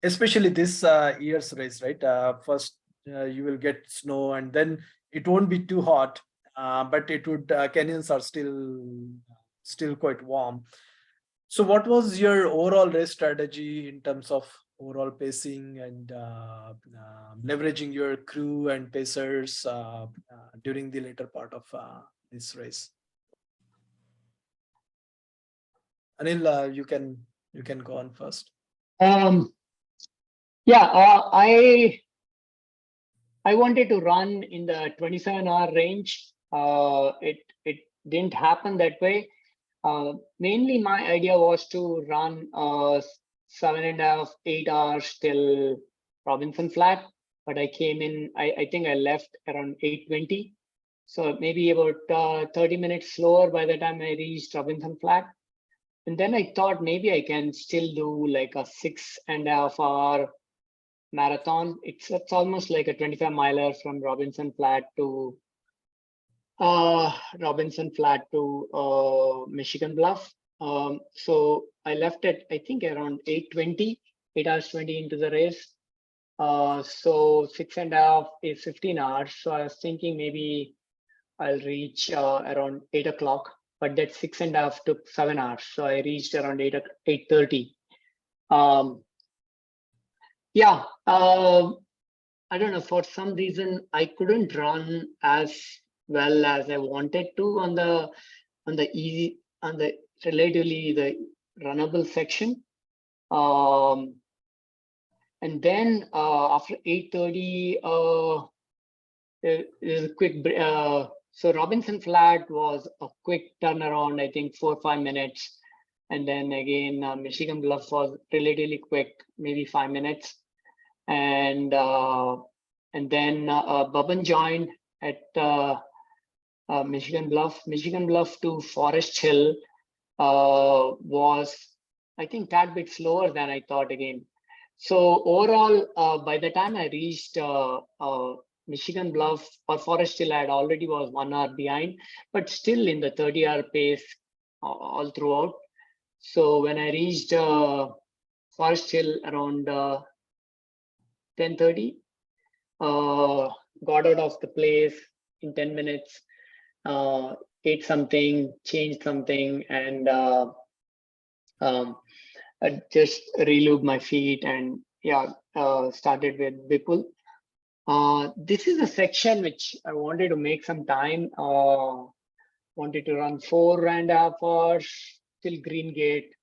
especially this year's race, right? First, you will get snow and then it won't be too hot, but it would, canyons are still quite warm. So what was your overall race strategy in terms of overall pacing and leveraging your crew and pacers during the later part of this race? Anil, you can go on first. Yeah, I wanted to run in the 27-hour range. It didn't happen that way. Mainly my idea was to run 7.5, 8 hours till Robinson Flat, but I came in, I think I left around 8:20. So maybe about 30 minutes slower by the time I reached Robinson Flat. And then I thought maybe I can still do like a 6.5 hour marathon. It's almost like a 25 miler from Robinson Flat to Michigan Bluff. So I left at, I think, around 8:20, 8 hours 20 into the race. So 6.5 is 15 hours. So I was thinking maybe I'll reach around 8 o'clock, but that 6.5 took 7 hours. So I reached around 8:30. Yeah, I don't know, for some reason I couldn't run as well as I wanted to on the relatively the runnable section. And then after 8:30, there's a quick so Robinson Flat was a quick turnaround, I think 4 or 5 minutes. And then again, Michigan Bluff was relatively quick, maybe 5 minutes. And then Bubban joined at Michigan Bluff. Michigan Bluff to Forest Hill was, I think, tad bit slower than I thought again. So overall, by the time I reached Michigan Bluff or Forest Hill, I already was 1 hour behind, but still in the 30-hour pace all throughout. So when I reached Forest Hill around 10:30, got out of the place in 10 minutes, ate something, changed something, and I just relubed my feet and started with Bipul. This is a section which I wanted to make some time. Wanted to run 4.5 hours till Green Gate,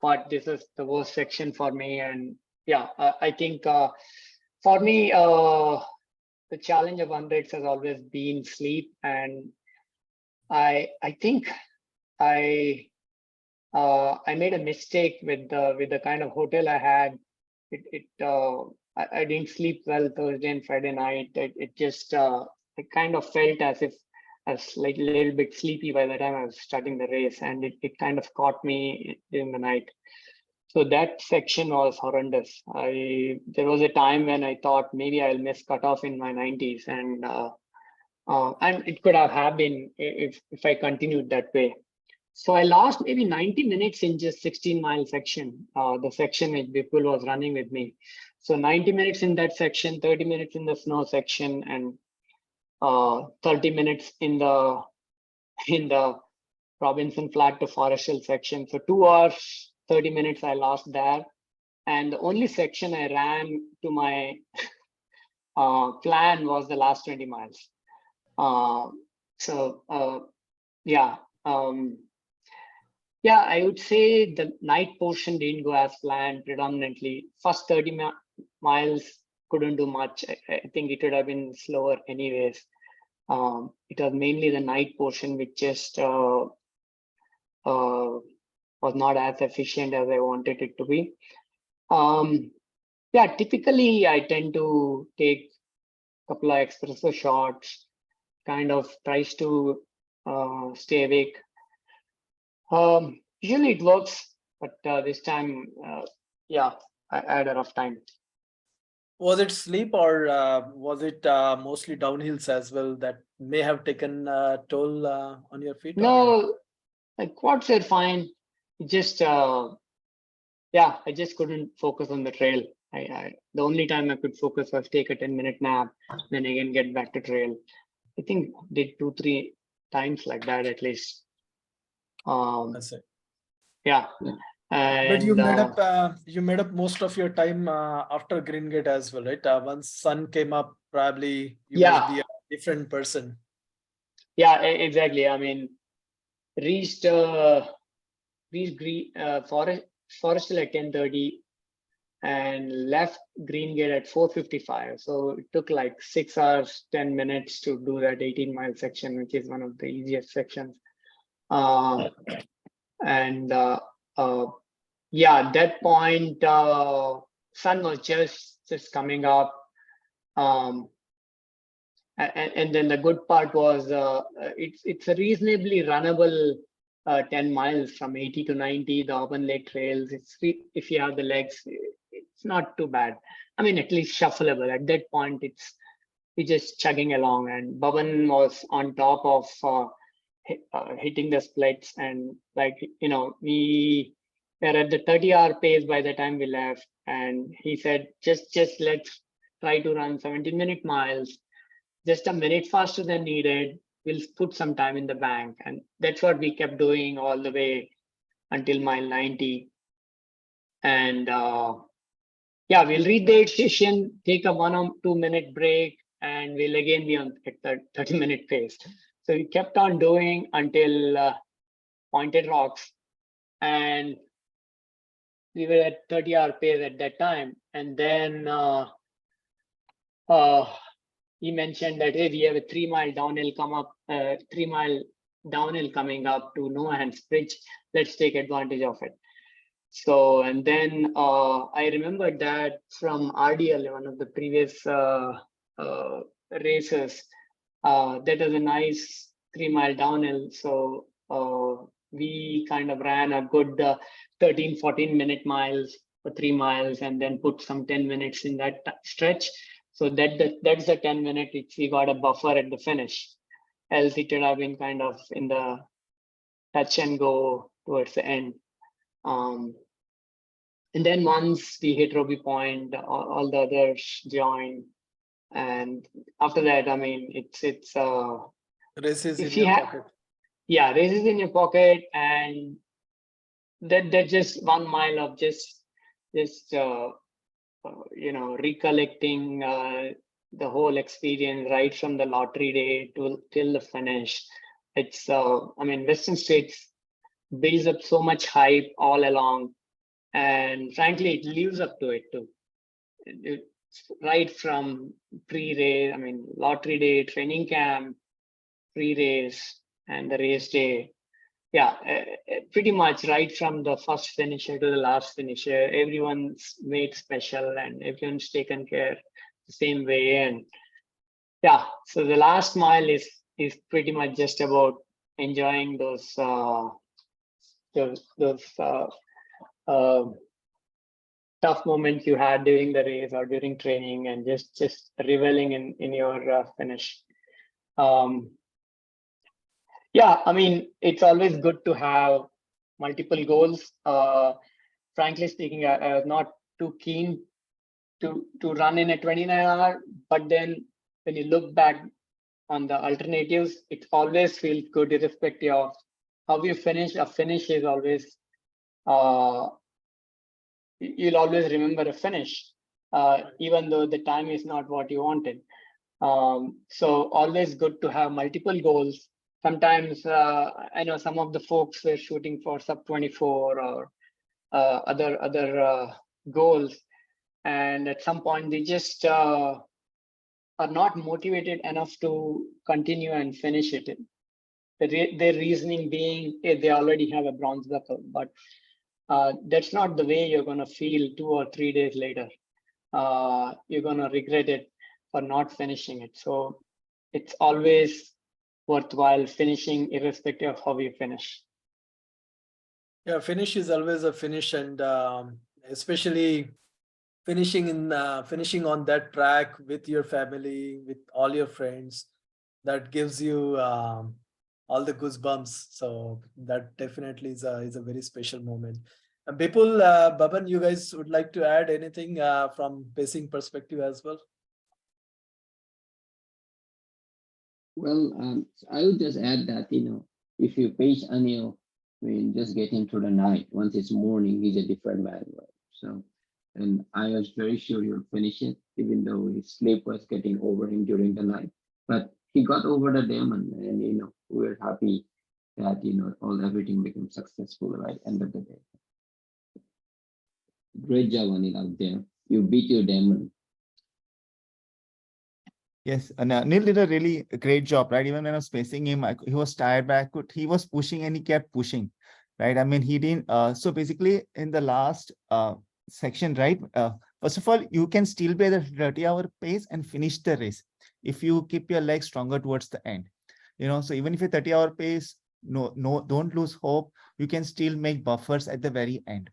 but this is the worst section for me. And yeah, I think for me, the challenge of 100s has always been sleep, and I think I made a mistake with the kind of hotel I had. I didn't sleep well Thursday and Friday night. It just it kind of felt as if I was like a little bit sleepy by the time I was starting the race, and it kind of caught me in the night. So that section was horrendous. There was a time when I thought maybe I'll miss cutoff in my 90s, and it could have been if I continued that way. So I lost maybe 90 minutes in just 16-mile section, the section which Vipul was running with me. So 90 minutes in that section, 30 minutes in the snow section, and 30 minutes in the Robinson Flat to Forest Hill section. So 2 hours, 30 minutes I lost there. And the only section I ran to my plan was the last 20 miles. Yeah. Yeah, I would say the night portion didn't go as planned predominantly. First 30 miles couldn't do much. I think it would have been slower anyways. It was mainly the night portion which just was not as efficient as I wanted it to be. Yeah, typically I tend to take a couple of espresso shots, kind of tries to stay awake. Usually it works, but this time, yeah, I had a rough time. Was it sleep or was it mostly downhills as well that may have taken a toll on your feet? No, like quads are fine. Just yeah, I just couldn't focus on the trail. The only time I could focus was take a 10-minute nap, then again get back to trail. I think did 2-3 times like that at least. That's it. Yeah. And, but you made up most of your time after Green Gate as well, right? Once sun came up, probably you must be a different person. Yeah, exactly. I mean, reached Forest Hill at 10:30 and left Green Gate at 4:55. So it took like 6 hours, 10 minutes to do that 18-mile section, which is one of the easiest sections. Yeah, at that point, sun was just coming up. And then the good part was it's a reasonably runnable 10 miles from 80 to 90, the Auburn Lake trails. If you have the legs, it's not too bad. I mean, at least shuffleable. At that point, we're just chugging along, and Bhavan was on top of hitting the splits, and like, you know, we were at the 30-hour pace by the time we left, and he said, just let's try to run 17-minute miles, just a minute faster than needed. We'll put some time in the bank. And that's what we kept doing all the way until mile 90. And yeah, we'll reach the aid station, take a 1 or 2 minute break, and we'll again be on at the 30-minute pace. So we kept on doing until Pointed Rocks, and we were at 30-hour pace at that time. And then he mentioned that, hey, we have a 3-mile downhill 3-mile downhill coming up to No Hands Bridge. Let's take advantage of it. So, and then I remember that from RDL, one of the previous races, that was a nice 3-mile downhill. So we kind of ran a good 13-14 minute miles for 3 miles, and then put some 10 minutes in that stretch. So that's the 10-minute which we got a buffer at the finish. Else it would have been kind of in the touch and go towards the end. And then once we hit Roby Point, all the others joined. And after that, I mean, it's races in your pocket. Yeah, races in your pocket, and that's just 1 mile of just you know, recollecting the whole experience right from the lottery day till the finish. It's I mean, Western States builds up so much hype all along, and frankly, it lives up to it too. Right from pre-race, I mean, lottery day, training camp, pre-race, and the race day. Yeah, pretty much right from the first finisher to the last finisher, everyone's made special and everyone's taken care the same way. And yeah, so the last mile is pretty much just about enjoying those tough moments you had during the race or during training, and just reveling in your finish. Yeah, I mean, it's always good to have multiple goals. Frankly speaking, I was not too keen to run in a 29-hour, but then when you look back on the alternatives, it always feels good irrespective of how you finish. A finish is always, you'll always remember a finish, even though the time is not what you wanted. So always good to have multiple goals. Sometimes I know some of the folks were shooting for sub 24 or other goals, and at some point they just are not motivated enough to continue and finish it. Their reasoning being they already have a bronze buckle, but that's not the way you're going to feel 2 or 3 days later. You're going to regret it for not finishing it. So it's always worthwhile finishing irrespective of how you finish. Yeah, finish is always a finish, and especially finishing on that track with your family, with all your friends, that gives you all the goosebumps. So that definitely is a very special moment. And Bipul, Baban, you guys would like to add anything from pacing perspective as well? Well, I would just add that, if you pace Anil, I mean, just get him through the night. Once it's morning, he's a different man. Right? So, and I was very sure he'll finish it, even though his sleep was getting over him during the night. But he got over the demon, and we're happy that everything became successful right end of the day. Great job, Anil, out there. You beat your demon. Yes, and Neil did a really great job, right? Even when I was pacing him, he was tired, but he was pushing and he kept pushing, right? I mean, he didn't. So basically, in the last section, right? First of all, you can still be at the 30-hour pace and finish the race if you keep your legs stronger towards the end. So even if you're 30-hour pace, no, don't lose hope. You can still make buffers at the very end.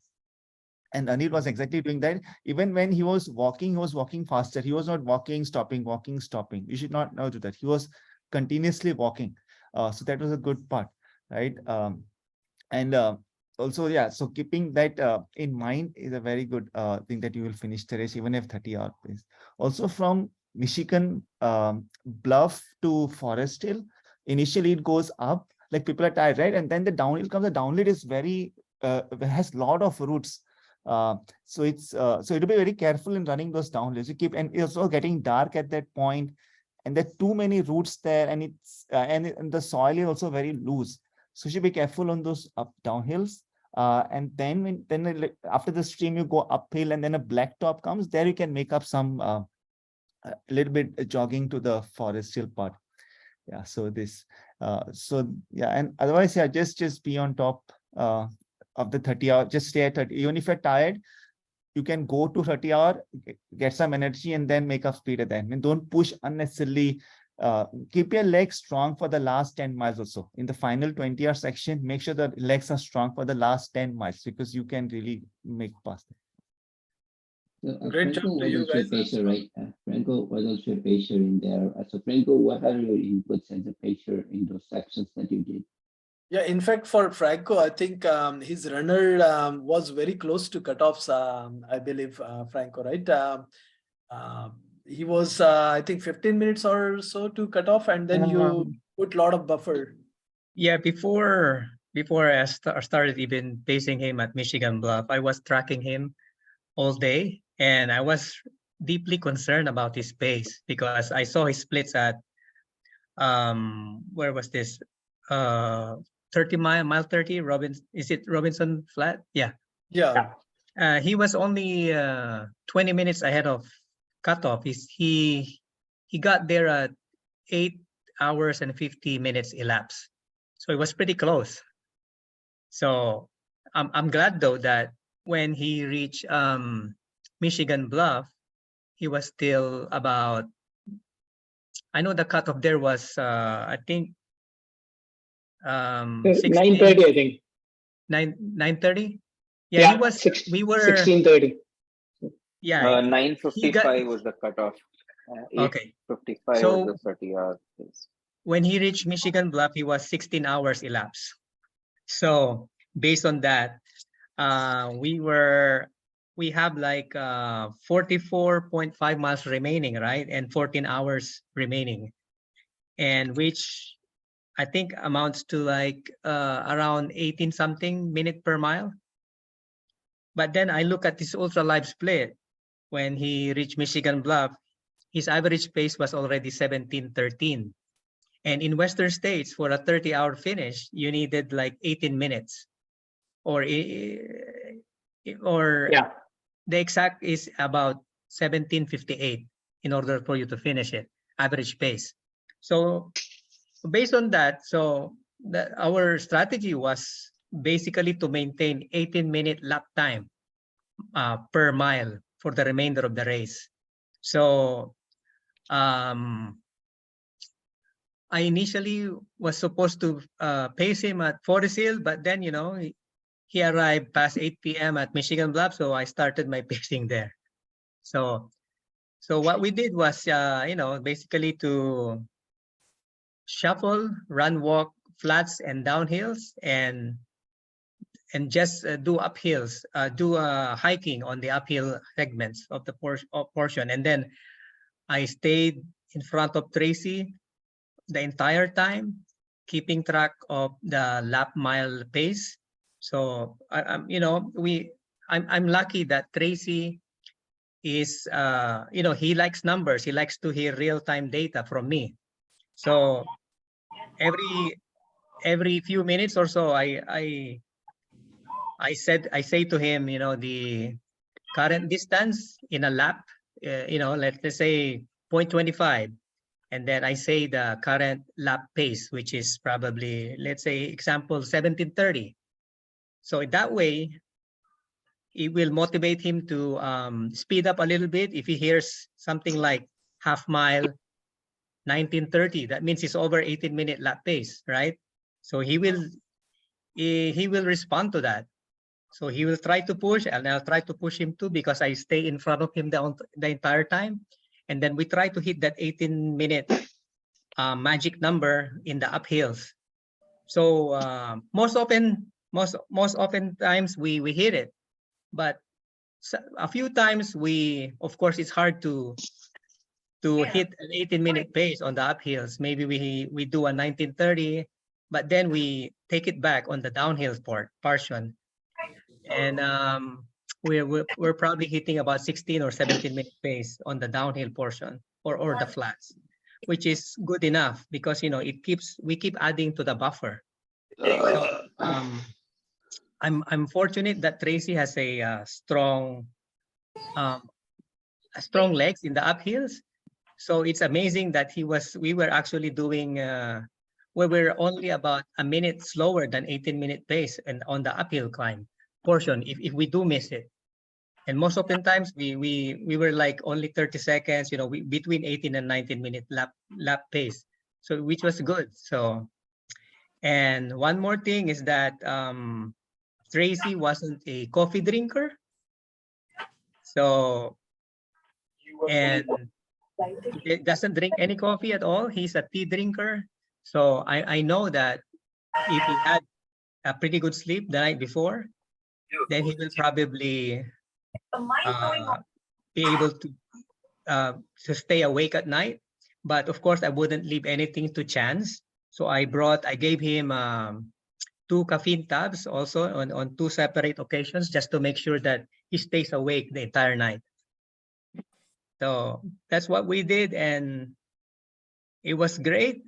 And Anil was exactly doing that. Even when he was walking faster. He was not walking, stopping, walking, stopping. You should not now do that. He was continuously walking. So that was a good part, right? And also, yeah, so keeping that in mind is a very good thing that you will finish the race even if 30-hour pace. Also from Michigan Bluff to Forest Hill, initially it goes up, like people are tired, right? And then the downhill comes. The downhill is very, has a lot of routes. So it's so you have to be very careful in running those downhills. You keep, and it's also getting dark at that point, and there are too many routes there, and it's and the soil is also very loose. So you should be careful on those up downhills. And then after the stream you go uphill, and then a black top comes. There you can make up some a little bit jogging to the Forest Hill part. Yeah. So this so yeah, and otherwise, yeah, just be on top of the 30-hour, just stay at 30. Even if you're tired, you can go to 30-hour, get some energy, and then make up speed at the end. And don't push unnecessarily. Keep your legs strong for the last 10 miles or so. In the final 20-hour section, make sure the legs are strong for the last 10 miles because you can really make past it. So, Great Franco job to was you also guys a pacer, as well. right? Franco was also a pacer in there. So Franco, what are your inputs as a pacer in those sections that you did? Yeah, in fact, for Franco, I think his runner was very close to cutoffs, I believe, Franco, right? He was, I think, 15 minutes or so to cut off, and then you put a lot of buffer. Yeah, before I started even pacing him at Michigan Bluff, I was tracking him all day, and I was deeply concerned about his pace because I saw his splits at where was this 30 mile 30 is it Robinson Flat? Yeah. He was only 20 minutes ahead of cutoff. He got there at 8 hours and 50 minutes elapsed, so it was pretty close. So I'm glad though that when he reached Michigan Bluff, he was still about, I know the cutoff there was I think 9:30, I think. 9:30. Yeah, he was. We were 16:30. Yeah, 9:55 was the cutoff. okay. 8:55 So was the 30-hour pace. when he reached Michigan Bluff, he was 16 hours elapsed. So based on that, we have like 44.5 miles remaining, right? And 14 hours remaining, and which I think amounts to like around 18 something minute per mile. But then I look at this ultra live split. When he reached Michigan Bluff, his average pace was already 17:13. And in Western states, for a 30-hour finish, you needed like 18 minutes. Or Yeah. the exact is about 17:58 in order for you to finish it, average pace. So based on that, our strategy was basically to maintain 18-minute lap time per mile for the remainder of the race. So I initially was supposed to pace him at Forest Hill, but then, you know, he arrived past 8 p.m. at Michigan Bluff, so I started my pacing there. So what we did was, you know, basically to shuffle, run, walk, flats, and downhills, and just do uphills, do hiking on the uphill segments of the portion, and then I stayed in front of Tracy the entire time, keeping track of the lap mile pace. So you know, I'm lucky that Tracy is, you know, he likes numbers. He likes to hear real-time data from me. So every few minutes or so, I say to him, you know, the current distance in a lap, you know, let's say 0.25. And then I say the current lap pace, which is probably, let's say, example, 17:30. So that way, it will motivate him to speed up a little bit. If he hears something like half mile, 19:30, that means it's over 18-minute lap pace, right? So he will respond to that. So he will try to push, and I'll try to push him too, because I stay in front of him the entire time. And then we try to hit that 18-minute magic number in the uphills. So most often times we hit it, but a few times of course it's hard to hit an 18-minute pace on the uphills. Maybe we do a 19:30, but then we take it back on the downhill portion, and we're probably hitting about 16 or 17-minute pace on the downhill portion or the flats, which is good enough because, you know, we keep adding to the buffer. So I'm fortunate that Tracy has a strong legs in the uphills. So it's amazing that we were actually doing we were only about a minute slower than 18-minute pace and on the uphill climb portion if we do miss it. And most often times we were like only 30 seconds, you know, between 18 and 19-minute lap pace. So which was good. So, and one more thing is that Tracy wasn't a coffee drinker. So, and he doesn't drink any coffee at all. He's a tea drinker. So I know that if he had a pretty good sleep the night before, then he will probably be able to stay awake at night. But of course, I wouldn't leave anything to chance. So I gave him 2 caffeine tabs also on 2 separate occasions, just to make sure that he stays awake the entire night. So that's what we did, and it was great.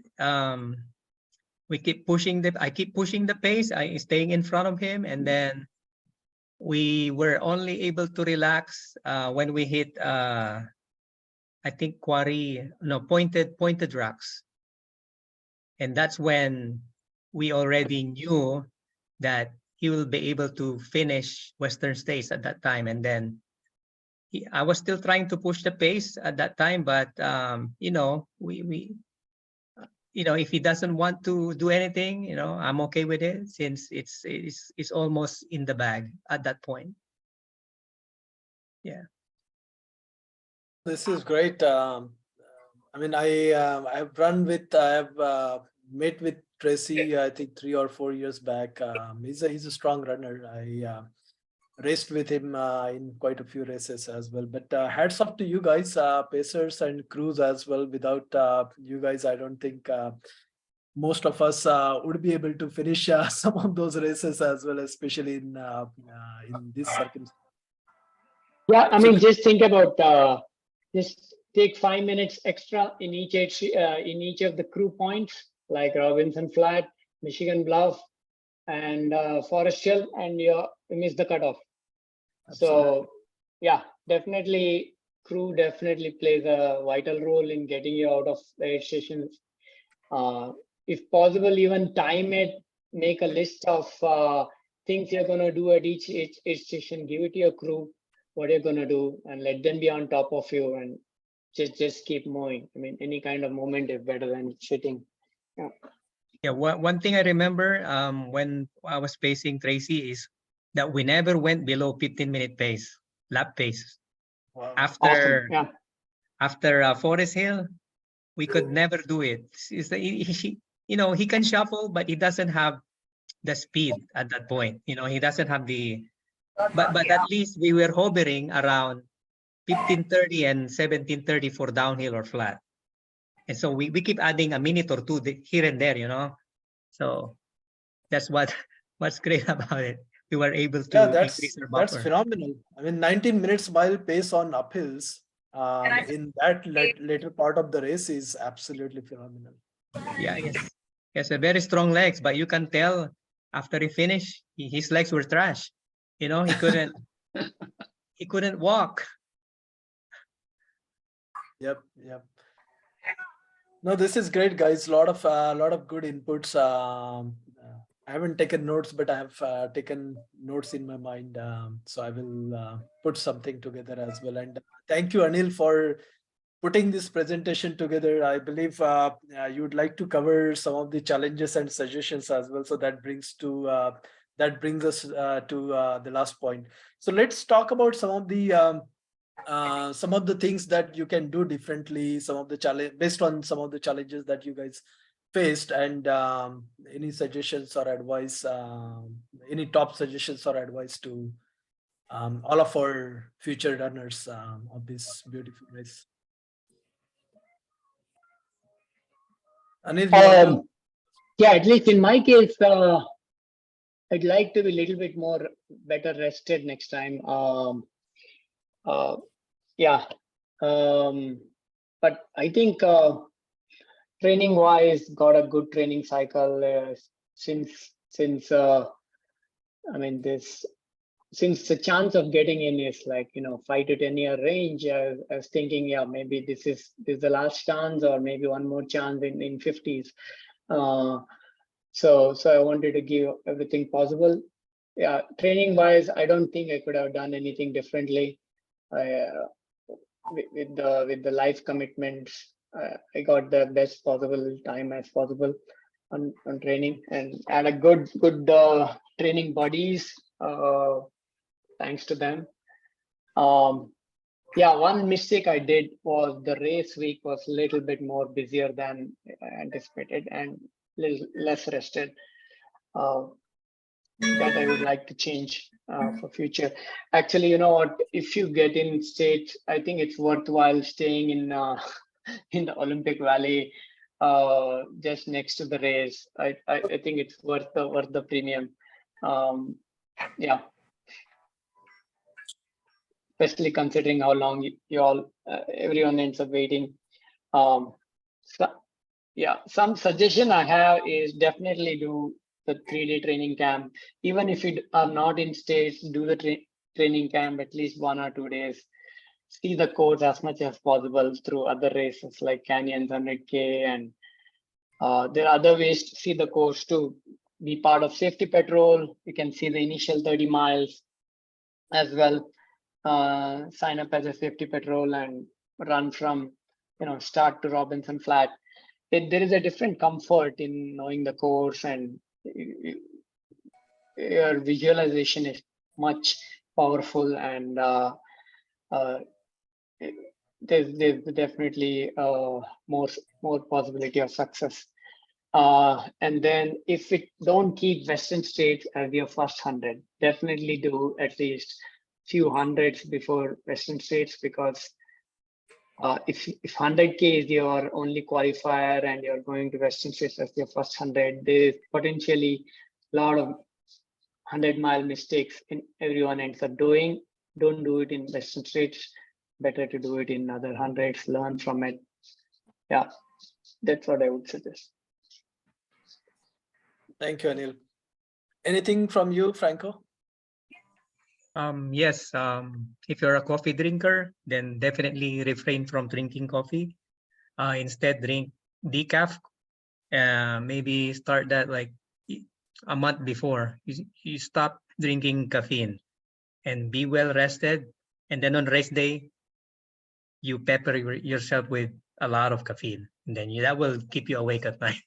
We keep pushing I keep pushing the pace. I staying in front of him, and then we were only able to relax when we hit I think pointed rocks. And that's when we already knew that he will be able to finish Western States at that time. And then I was still trying to push the pace at that time, but you know, you know, if he doesn't want to do anything, you know, I'm okay with it, since it's almost in the bag at that point. Yeah. This is great. I mean, I've run with, I've met with Tracy, I think 3 or 4 years back. He's a strong runner. I raced with him in quite a few races as well. But hats off to you guys, Pacers and Cruz as well. Without you guys, I don't think most of us would be able to finish some of those races as well, especially in this circumstance. Yeah, I So mean, let- just think about just take 5 minutes extra in each of the crew points, like Robinson Flat, Michigan Bluff, and Forest Hill, and you miss the cutoff. Absolutely. So yeah, definitely crew definitely plays a vital role in getting you out of the aid stations. If possible, even time it, make a list of things you're going to do at each aid station, give it to your crew, what you're going to do, and let them be on top of you, and just keep moving. I mean, any kind of movement is better than sitting. Yeah, one thing I remember when I was pacing Tracy is that we never went below 15-minute pace, lap pace. Wow. After Awesome. Yeah. after Forest Hill, we could never do it. It's the, you know, he can shuffle, but he doesn't have the speed at that point. You know, he doesn't have the. But at least we were hovering around 15:30 and 17:30 for downhill or flat. And so we keep adding a minute or two here and there, you know. So that's what's great about it. We were able to Yeah, increase our that's buffer. phenomenal. I mean, 19 minutes mile pace on uphills in that later part of the race is absolutely phenomenal. Yeah, yes. He has a very strong legs, but you can tell after he finished, his legs were trash. You know, he couldn't walk. Yep. No, this is great, guys. A lot of good inputs. I haven't taken notes, but I have taken notes in my mind. So I will put something together as well. And thank you, Anil, for putting this presentation together. I believe you would like to cover some of the challenges and suggestions as well. So that brings us to the last point. So let's talk about some of the things that you can do differently, some of the challenge based on some of the challenges that you guys faced, and any suggestions or advice, any top suggestions or advice to all of our future runners of this beautiful race. Anil, you want to? Yeah, at least in my case, I'd like to be a little bit more better rested next time. Yeah, but I think training wise, got a good training cycle since I mean this. Since the chance of getting in is like 5 to 10 year range, I was thinking, yeah, maybe this is the last chance, or maybe one more chance in 50s. So I wanted to give everything possible. Yeah, training wise, I don't think I could have done anything differently. With the life commitments, I got the best possible time as possible on training, and had a good training buddies. Thanks to them. Yeah, one mistake I did was the race week was a little bit more busier than anticipated and little less rested. That I would like to change for future. Actually, you know what? If you get in states, I think it's worthwhile staying in in the Olympic Valley, just next to the race. I think it's worth the premium. Yeah. Especially considering how long you all everyone ends up waiting. So, yeah, some suggestion I have is definitely do the 3-day training camp. Even if you are not in states, do the training camp at least 1 or 2 days. See the course as much as possible through other races like Canyons, 100K, and there are other ways to see the course too. Be part of safety patrol. You can see the initial 30 miles as well. Sign up as a safety patrol and run from start to Robinson Flat. There is a different comfort in knowing the course, and your visualization is much powerful, and there's definitely more possibility of success. And then if it don't keep Western states as your first 100, definitely do at least few hundreds before Western states, because if 100K is your only qualifier and you're going to Western states as your first 100, there's potentially a lot of 100-mile mistakes in everyone ends up doing. Don't do it in Western states. Better to do it in other hundreds, learn from it. Yeah, that's what I would suggest. Thank you, Anil. Anything from you, Franco? Yes, if you're a coffee drinker, then definitely refrain from drinking coffee. Instead, drink decaf. Maybe start that like a month before. You stop drinking caffeine and be well rested. And then on race day, you pepper yourself with a lot of caffeine. And then that will keep you awake at night.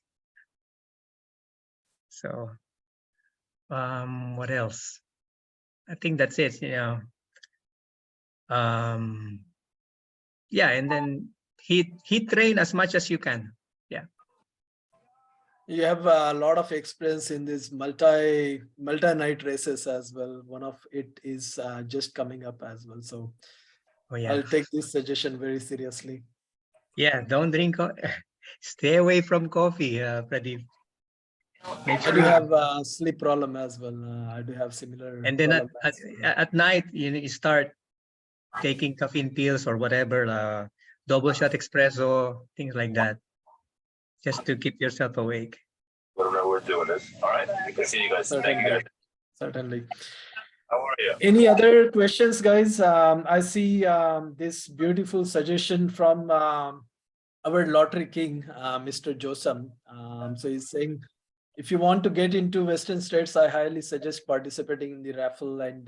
So, what else? I think that's it. Yeah, and then heat train as much as you can. Yeah. You have a lot of experience in these multi-night races as well. One of it is just coming up as well. So Oh yeah. I'll take this suggestion very seriously. Yeah, don't drink. Stay away from coffee, Pradeep. Make I sure do you- have a sleep problem as well. I do have similar. and then problem as well. at night, you start taking caffeine pills or whatever, double shot espresso, things like that, just to keep yourself awake. We're doing this. All right. We can see you guys. Thank you, guys. Certainly. How are you? Any other questions, guys? I see this beautiful suggestion from our lottery king, Mr. Josam. So he's saying, if you want to get into Western states, I highly suggest participating in the raffle and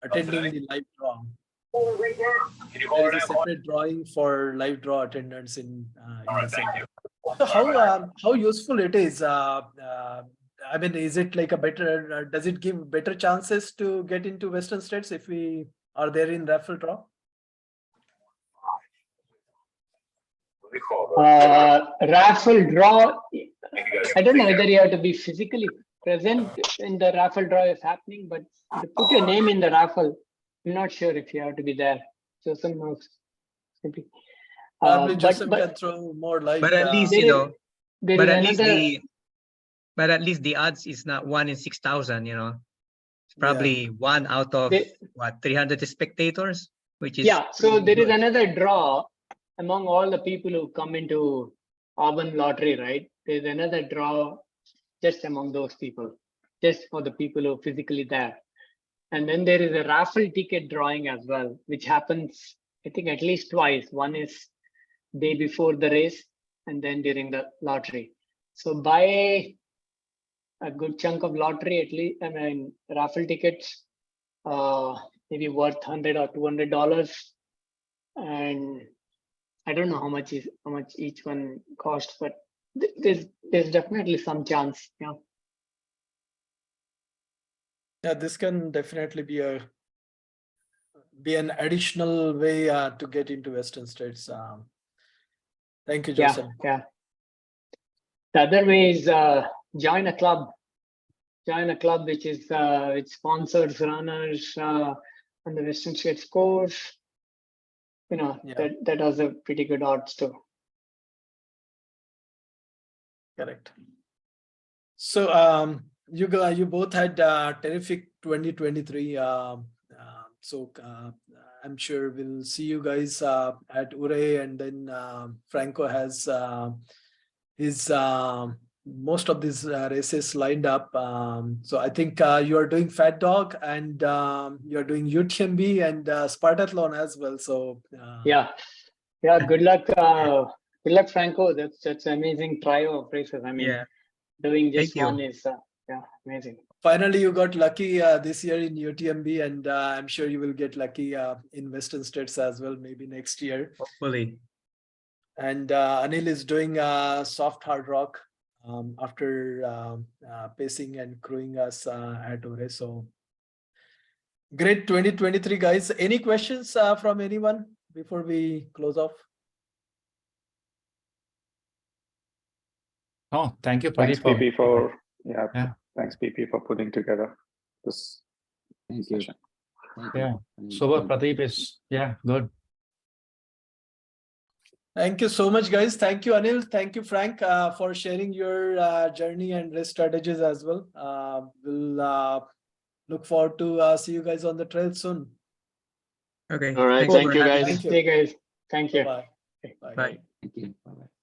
attending the live draw. Can you call There her is a now? separate drawing for live draw attendance in All right. the Thank center. you. So how useful it is? I mean, is it like a better? Does it give better chances to get into Western states if we are there in raffle draw? Let me call her. Raffle draw. Thank you, guys. I don't know whether you have to be physically present in the raffle draw is happening, but to put your name in the raffle, I'm not sure if you have to be there. So some knows simply. Probably But Joseph can throw more light. But at least there is another. But at least the odds is not 1 in 6,000. It's probably 1 out of 300 spectators, which is Yeah. So there is good. another draw among all the people who come into Auburn lottery, right? There's another draw just among those people, just for the people who are physically there. And then there is a raffle ticket drawing as well, which happens, I think, at least twice. One is day before the race and then during the lottery. So buy a good chunk of lottery, at least, I mean, raffle tickets, maybe worth $100 or $200. And I don't know how much each one costs, but there's definitely some chance. Yeah. Yeah, this can definitely be an additional way to get into Western states. Thank you, Joseph. Yeah. The other way is join a club. Join a club which sponsors runners on the Western States course. That has a pretty good odds too. Correct. So you both had terrific 2023. So I'm sure we'll see you guys at Ure, and then Franco has his most of these races lined up. So I think you are doing Fat Dog, and you're doing UTMB and Spartathlon as well. So yeah. Good luck. Good luck, Franco. That's an amazing trio of races. I mean, doing just one is amazing. Finally, you got lucky this year in UTMB, and I'm sure you will get lucky in Western States as well, maybe next year. Hopefully. And Anil is doing soft hard rock after pacing and crewing us at Ore. So great 2023, guys. Any questions from anyone before we close off? Oh, thank you, Thanks, Pradeep. PP, for Yeah. Thanks, PP, for putting together this Thank you. session. Thank you. Yeah. Anil. So Thank you. Pradeep is, yeah, good. Thank you so much, guys. Thank you, Anil. Thank you, Frank, for sharing your journey and risk strategies as well. We'll look forward to see you guys on the trail soon. Okay. All right. Thanks Thank for you, having guys. me. Thank you. See you guys. Thank you. Bye. Bye. Thank you. Bye-bye.